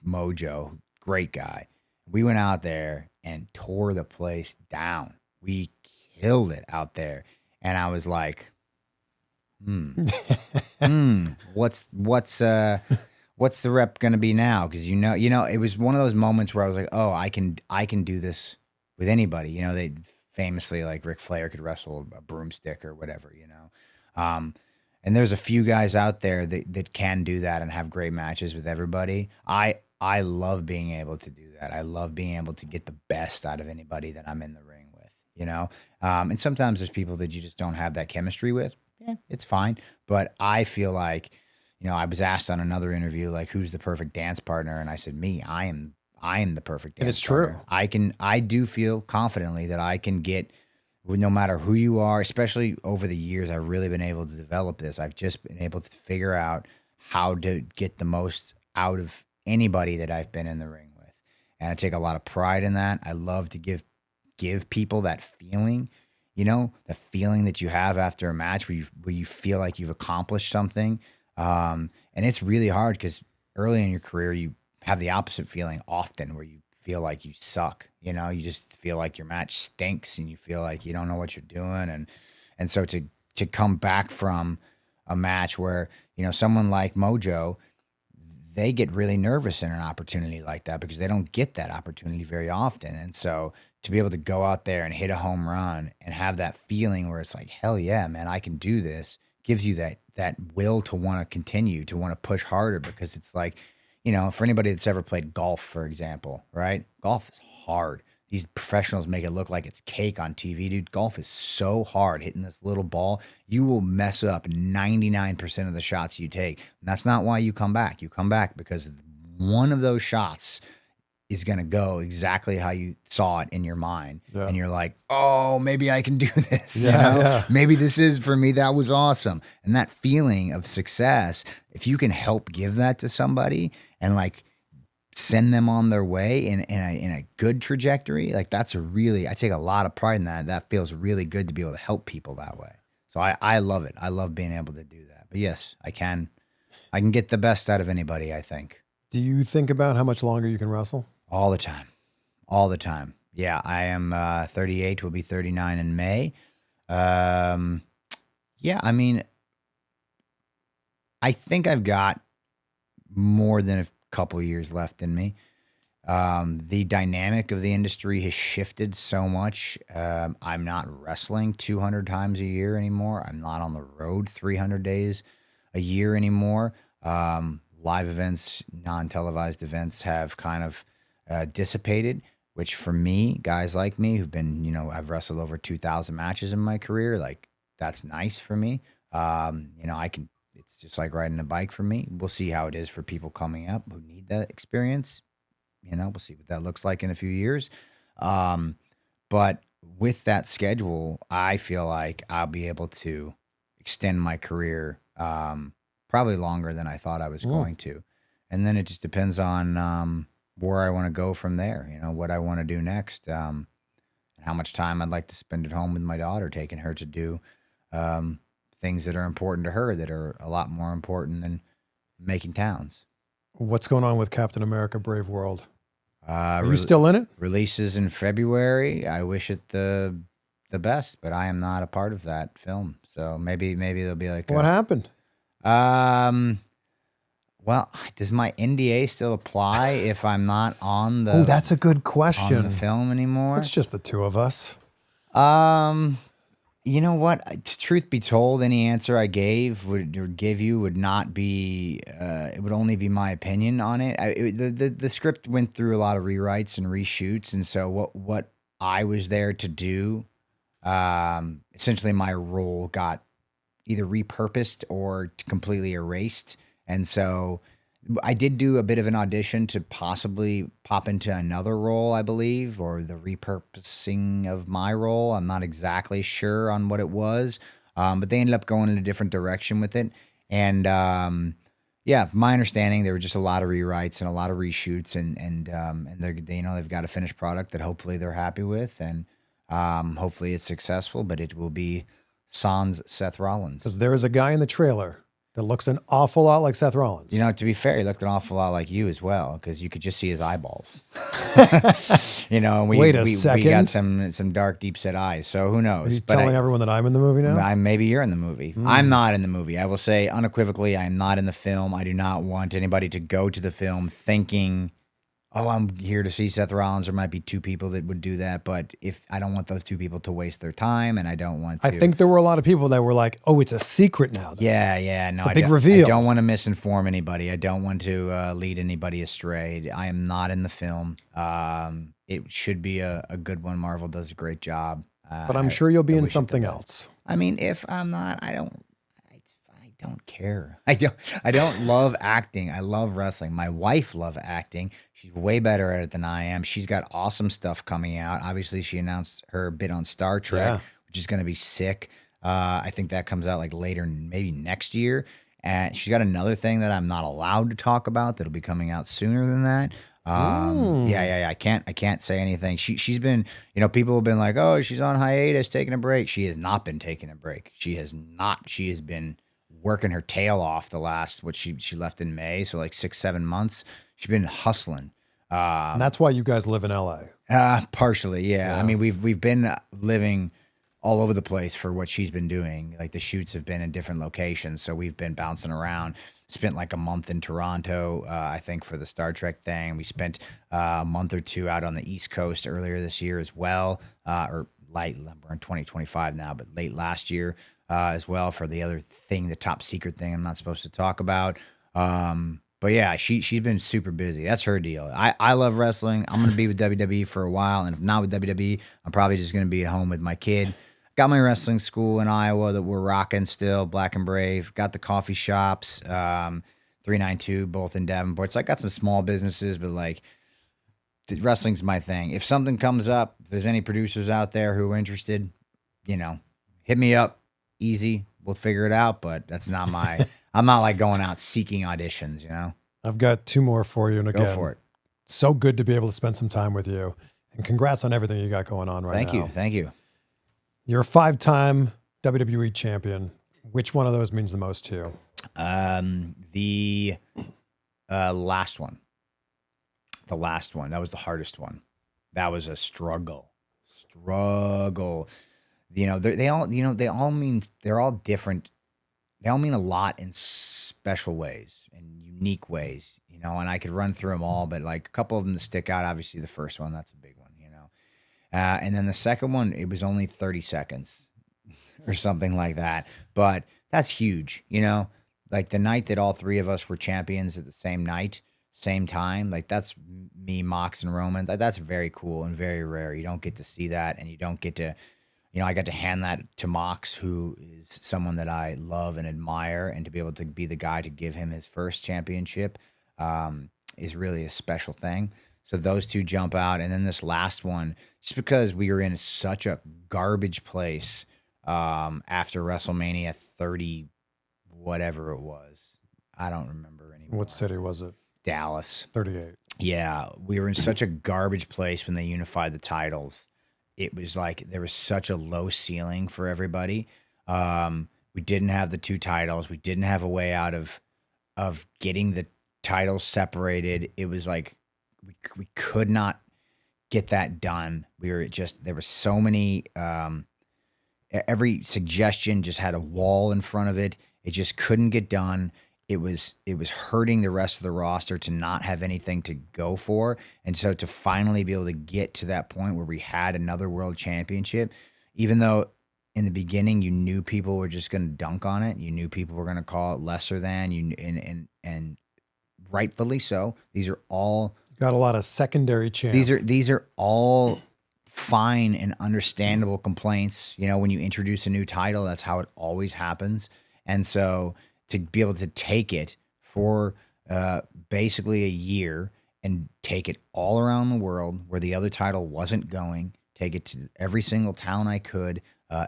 Mojo, great guy. We went out there and tore the place down. We killed it out there. And I was like, what's the rep going to be now? Because it was one of those moments where I was like, oh, I can do this with anybody. They famously, like, Ric Flair could wrestle a broomstick or whatever, and there's a few guys out there that can do that and have great matches with everybody. I love being able to do that. I love being able to get the best out of anybody that I'm in the ring with, and sometimes there's people that you just don't have that chemistry with. Yeah, it's fine. But I feel like, I was asked on another interview, like, who's the perfect dance partner? And I said, me, I am the perfect dance partner. And it's true. I do feel confidently that I can get, no matter who you are, especially over the years, I've really been able to develop this. I've just been able to figure out how to get the most out of anybody that I've been in the ring with. And I take a lot of pride in that. I love to give people that feeling, the feeling that you have after a match where you feel like you've accomplished something. And it's really hard because early in your career, you have the opposite feeling often where you feel like you suck. You just feel like your match stinks and you feel like you don't know what you're doing. And so to come back from a match where, someone like Mojo, they get really nervous in an opportunity like that because they don't get that opportunity very often. And so to be able to go out there and hit a home run and have that feeling where it's like, hell yeah, man, I can do this, gives you that will to want to continue, to want to push harder, because it's like, for anybody that's ever played golf, for example, right? Golf is hard. These professionals make it look like it's cake on TV, dude. Golf is so hard, hitting this little ball. You will mess up 99% of the shots you take. And that's not why you come back. You come back because one of those shots is going to go exactly how you saw it in your mind. Yeah. And you're like, oh, maybe I can do this. Yeah. Maybe this is for me. That was awesome. And that feeling of success, if you can help give that to somebody and like send them on their way in a good trajectory, like I take a lot of pride in that. That feels really good to be able to help people that way. So I love it. I love being able to do that. But yes, I can get the best out of anybody, I think. Do you think about how much longer you can wrestle? All the time. All the time. Yeah, I am 38, will be 39 in May. Yeah, I mean, I think I've got more than a couple years left in me. The dynamic of the industry has shifted so much. I'm not wrestling 200 times a year anymore. I'm not on the road 300 days a year anymore. Live events, non-televised events have kind of dissipated, which for me, guys like me who've been, I've wrestled over 2,000 matches in my career. Like, that's nice for me. It's just like riding a bike for me. We'll see how it is for people coming up who need that experience. We'll see what that looks like in a few years. But with that schedule, I feel like I'll be able to extend my career probably longer than I thought I was going to. And then it just depends on where I want to go from there, what I want to do next, and how much time I'd like to spend at home with my daughter, taking her to do things that are important to her that are a lot more important than making towns. What's going on with Captain America Brave World? Are you still in it? Releases in February. I wish it the best, but I am not a part of that film. So maybe they'll be like, what happened? Well, does my NDA still apply if I'm not on the? Oh, that's a good question. On the film anymore? It's just the two of us. You know what? Truth be told, any answer I would give you would not be. It would only be my opinion on it. The script went through a lot of rewrites and reshoots, and so what I was there to do, essentially my role got either repurposed or completely erased, and so I did do a bit of an audition to possibly pop into another role, I believe, or the repurposing of my role. I'm not exactly sure on what it was, but they ended up going in a different direction with it. And yeah, from my understanding, there were just a lot of rewrites and a lot of reshoots, and they've got a finished product that hopefully they're happy with, and hopefully it's successful. But it will be sans Seth Rollins, because there is a guy in the trailer that looks an awful lot like Seth Rollins. To be fair, he looked an awful lot like you as well, because you could just see his eyeballs. And Wait a second. We got some dark, deep set eyes. So who knows? Are you telling everyone that I'm in the movie now? Maybe you're in the movie. I'm not in the movie. I will say unequivocally, I am not in the film. I do not want anybody to go to the film thinking, oh, I'm here to see Seth Rollins. There might be two people that would do that, but if I don't want those two people to waste their time, and I don't want to. I think there were a lot of people that were like, oh, it's a secret now. Yeah. No, it's a big reveal. I don't want to misinform anybody. I don't want to lead anybody astray. I am not in the film. It should be a good one. Marvel does a great job. But I'm sure you'll be in something else. I mean, if I'm not, I don't care. I don't love acting. I love wrestling. My wife loves acting. She's way better at it than I am. She's got awesome stuff coming out. Obviously, she announced her bit on Star Trek, which is going to be sick. I think that comes out like later, maybe next year. And she's got another thing that I'm not allowed to talk about that'll be coming out sooner than that. Yeah. I can't say anything. She's been, people have been like, oh, she's on hiatus, taking a break. She has not been taking a break. She has not. She has been working her tail off the last, what she left in May. So like 6-7 months, she's been hustling. And that's why you guys live in LA. Partially. Yeah. I mean, we've been living all over the place for what she's been doing. Like the shoots have been in different locations. So we've been bouncing around, spent like a month in Toronto, I think for the Star Trek thing. We spent a month or two out on the East Coast earlier this year as well. We're in 2025 now, but late last year. As well for the other thing, the top secret thing I'm not supposed to talk about. But yeah, she's been super busy. That's her deal. I love wrestling. I'm going to be with WWE for a while. And if not with WWE, I'm probably just going to be at home with my kid. Got my wrestling school in Iowa that we're rocking still, Black and Brave. Got the coffee shops, 392, both in Davenport. So I got some small businesses, but like wrestling's my thing. If something comes up, if there's any producers out there who are interested, hit me up. Easy, we'll figure it out, but that's not my I'm not like going out seeking auditions. I've got two more for you, and again, go for it. So good to be able to spend some time with you. And congrats on everything you got going on right now. Thank you. You're a 5-time WWE champion. Which one of those means the most to you? The last one. The last one. That was the hardest one. That was a struggle. You know, they all mean, they're all different. They all mean a lot in special ways and unique ways, you know, and I could run through them all, but like a couple of them that stick out, obviously the first one, that's a big one, you know. And then the second one, it was only 30 seconds or something like that. But that's huge, you know, like the night that all three of us were champions at the same night, same time, like that's me, Mox, and Roman. That's very cool and very rare. You don't get to see that, and you don't get to, you know, I got to hand that to Mox, who is someone that I love and admire, and to be able to be the guy to give him his first championship is really a special thing. So those two jump out. And then this last one, just because we were in such a garbage place after WrestleMania 30, whatever it was. I don't remember anymore. What city was it? Dallas. 38. Yeah, we were in such a garbage place when they unified the titles. It was like there was such a low ceiling for everybody. We didn't have the two titles. We didn't have a way out of getting the titles separated. It was like we could not get that done. We were just, there were so many, every suggestion just had a wall in front of it. It just couldn't get done. It was hurting the rest of the roster to not have anything to go for. And so to finally be able to get to that point where we had another world championship, even though in the beginning you knew people were just going to dunk on it, you knew people were going to call it lesser than, and rightfully so. These are all got a lot of secondary champs. These are all fine and understandable complaints. You know, when you introduce a new title, that's how it always happens. And so to be able to take it for basically a year and take it all around the world where the other title wasn't going, take it to every single town I could,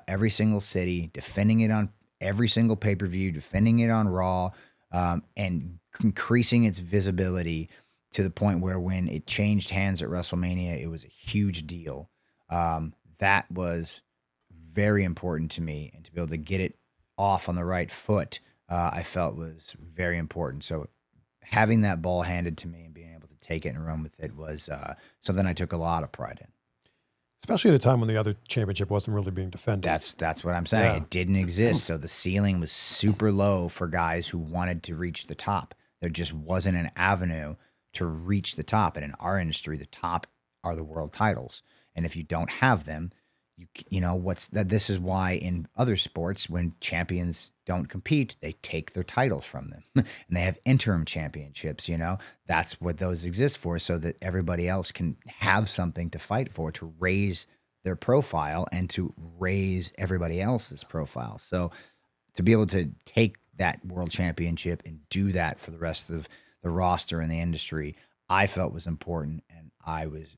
every single city, defending it on every single pay-per-view, defending it on Raw, and increasing its visibility to the point where when it changed hands at WrestleMania, it was a huge deal. That was very important to me, and to be able to get it off on the right foot, I felt was very important. So having that ball handed to me and being able to take it and run with it was something I took a lot of pride in. Especially at a time when the other championship wasn't really being defended. That's what I'm saying. Yeah. It didn't exist. So the ceiling was super low for guys who wanted to reach the top. There just wasn't an avenue to reach the top. And in our industry, the top are the world titles. And if you don't have them, you know what's that? This is why in other sports, when champions don't compete, they take their titles from them, and they have interim championships. You know, that's what those exist for, so that everybody else can have something to fight for, to raise their profile and to raise everybody else's profile. So to be able to take that world championship and do that for the rest of the roster and the industry, I felt was important, and I was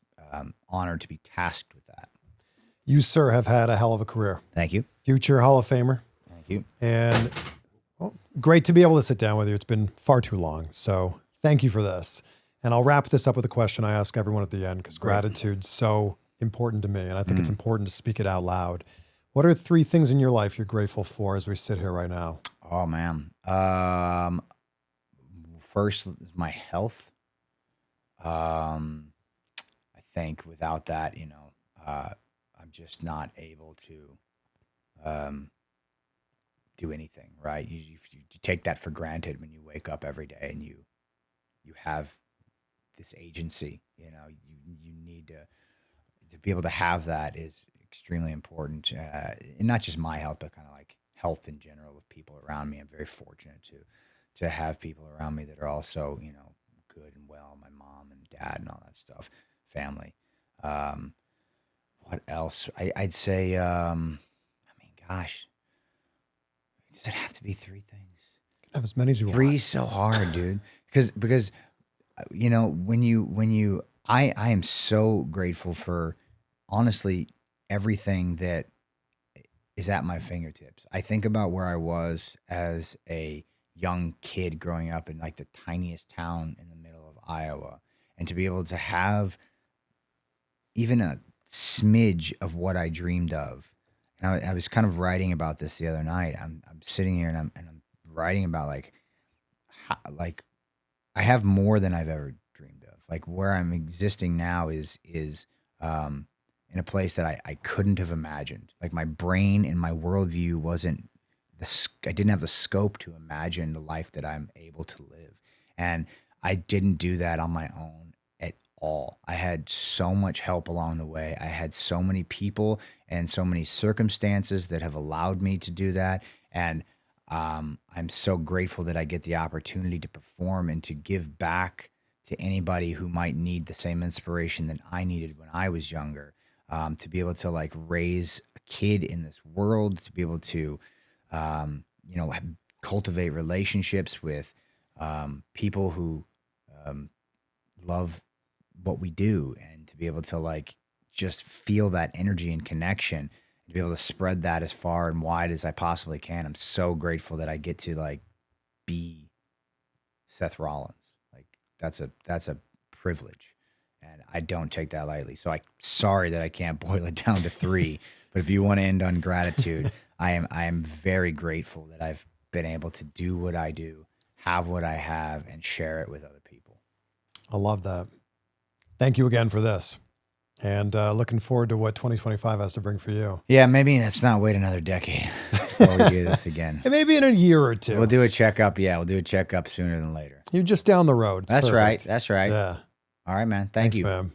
honored to be tasked with that. You, sir, have had a hell of a career. Thank you. Future Hall of Famer. Thank you. And well, great to be able to sit down with you. It's been far too long. So thank you for this. And I'll wrap this up with a question I ask everyone at the end, because gratitude's so important to me. And I think it's important to speak it out loud. What are 3 things in your life you're grateful for as we sit here right now? Oh, man. First is my health. I think without that, you know, I'm just not able to do anything, right? You take that for granted when you wake up every day and you have this agency. You know, you need to be able to have that is extremely important. And not just my health, but kind of like health in general of people around me. I'm very fortunate to have people around me that are also, you know, good and well. My mom and dad and all that stuff, family. What else? I'd say, I mean, gosh, does it have to be 3 things? You can have as many as you want. 3's so hard, dude. Because, you know, I am so grateful for, honestly, everything that is at my fingertips. I think about where I was as a young kid growing up in like the tiniest town in the middle of Iowa. and to be able to have even a smidge of what I dreamed of. And I was kind of writing about this the other night. I'm sitting here and I'm writing about like I have more than I've ever dreamed of. Like where I'm existing now is in a place that I couldn't have imagined. Like my brain and my worldview wasn't I didn't have the scope to imagine the life that I'm able to live. And I didn't do that on my own at all. I had so much help along the way. I had so many people and so many circumstances that have allowed me to do that. And I'm so grateful that I get the opportunity to perform and to give back to anybody who might need the same inspiration that I needed when I was younger. To be able to like raise a kid in this world, to be able to, cultivate relationships with people who love what we do, and to be able to like just feel that energy and connection, to be able to spread that as far and wide as I possibly can. I'm so grateful that I get to like be Seth Rollins. Like that's a privilege. And I don't take that lightly. So I'm sorry that I can't boil it down to 3. But if you want to end on gratitude, I am very grateful that I've been able to do what I do, have what I have, and share it with other people. I love that. Thank you again for this. And looking forward to what 2025 has to bring for you. Yeah, maybe let's not wait another decade before we do this again. And maybe in a year or 2. We'll do a checkup. Yeah, we'll do a checkup sooner than later. You're just down the road. It's That's perfect. right. That's right. Yeah. All right, man. Thanks, Thank you. man.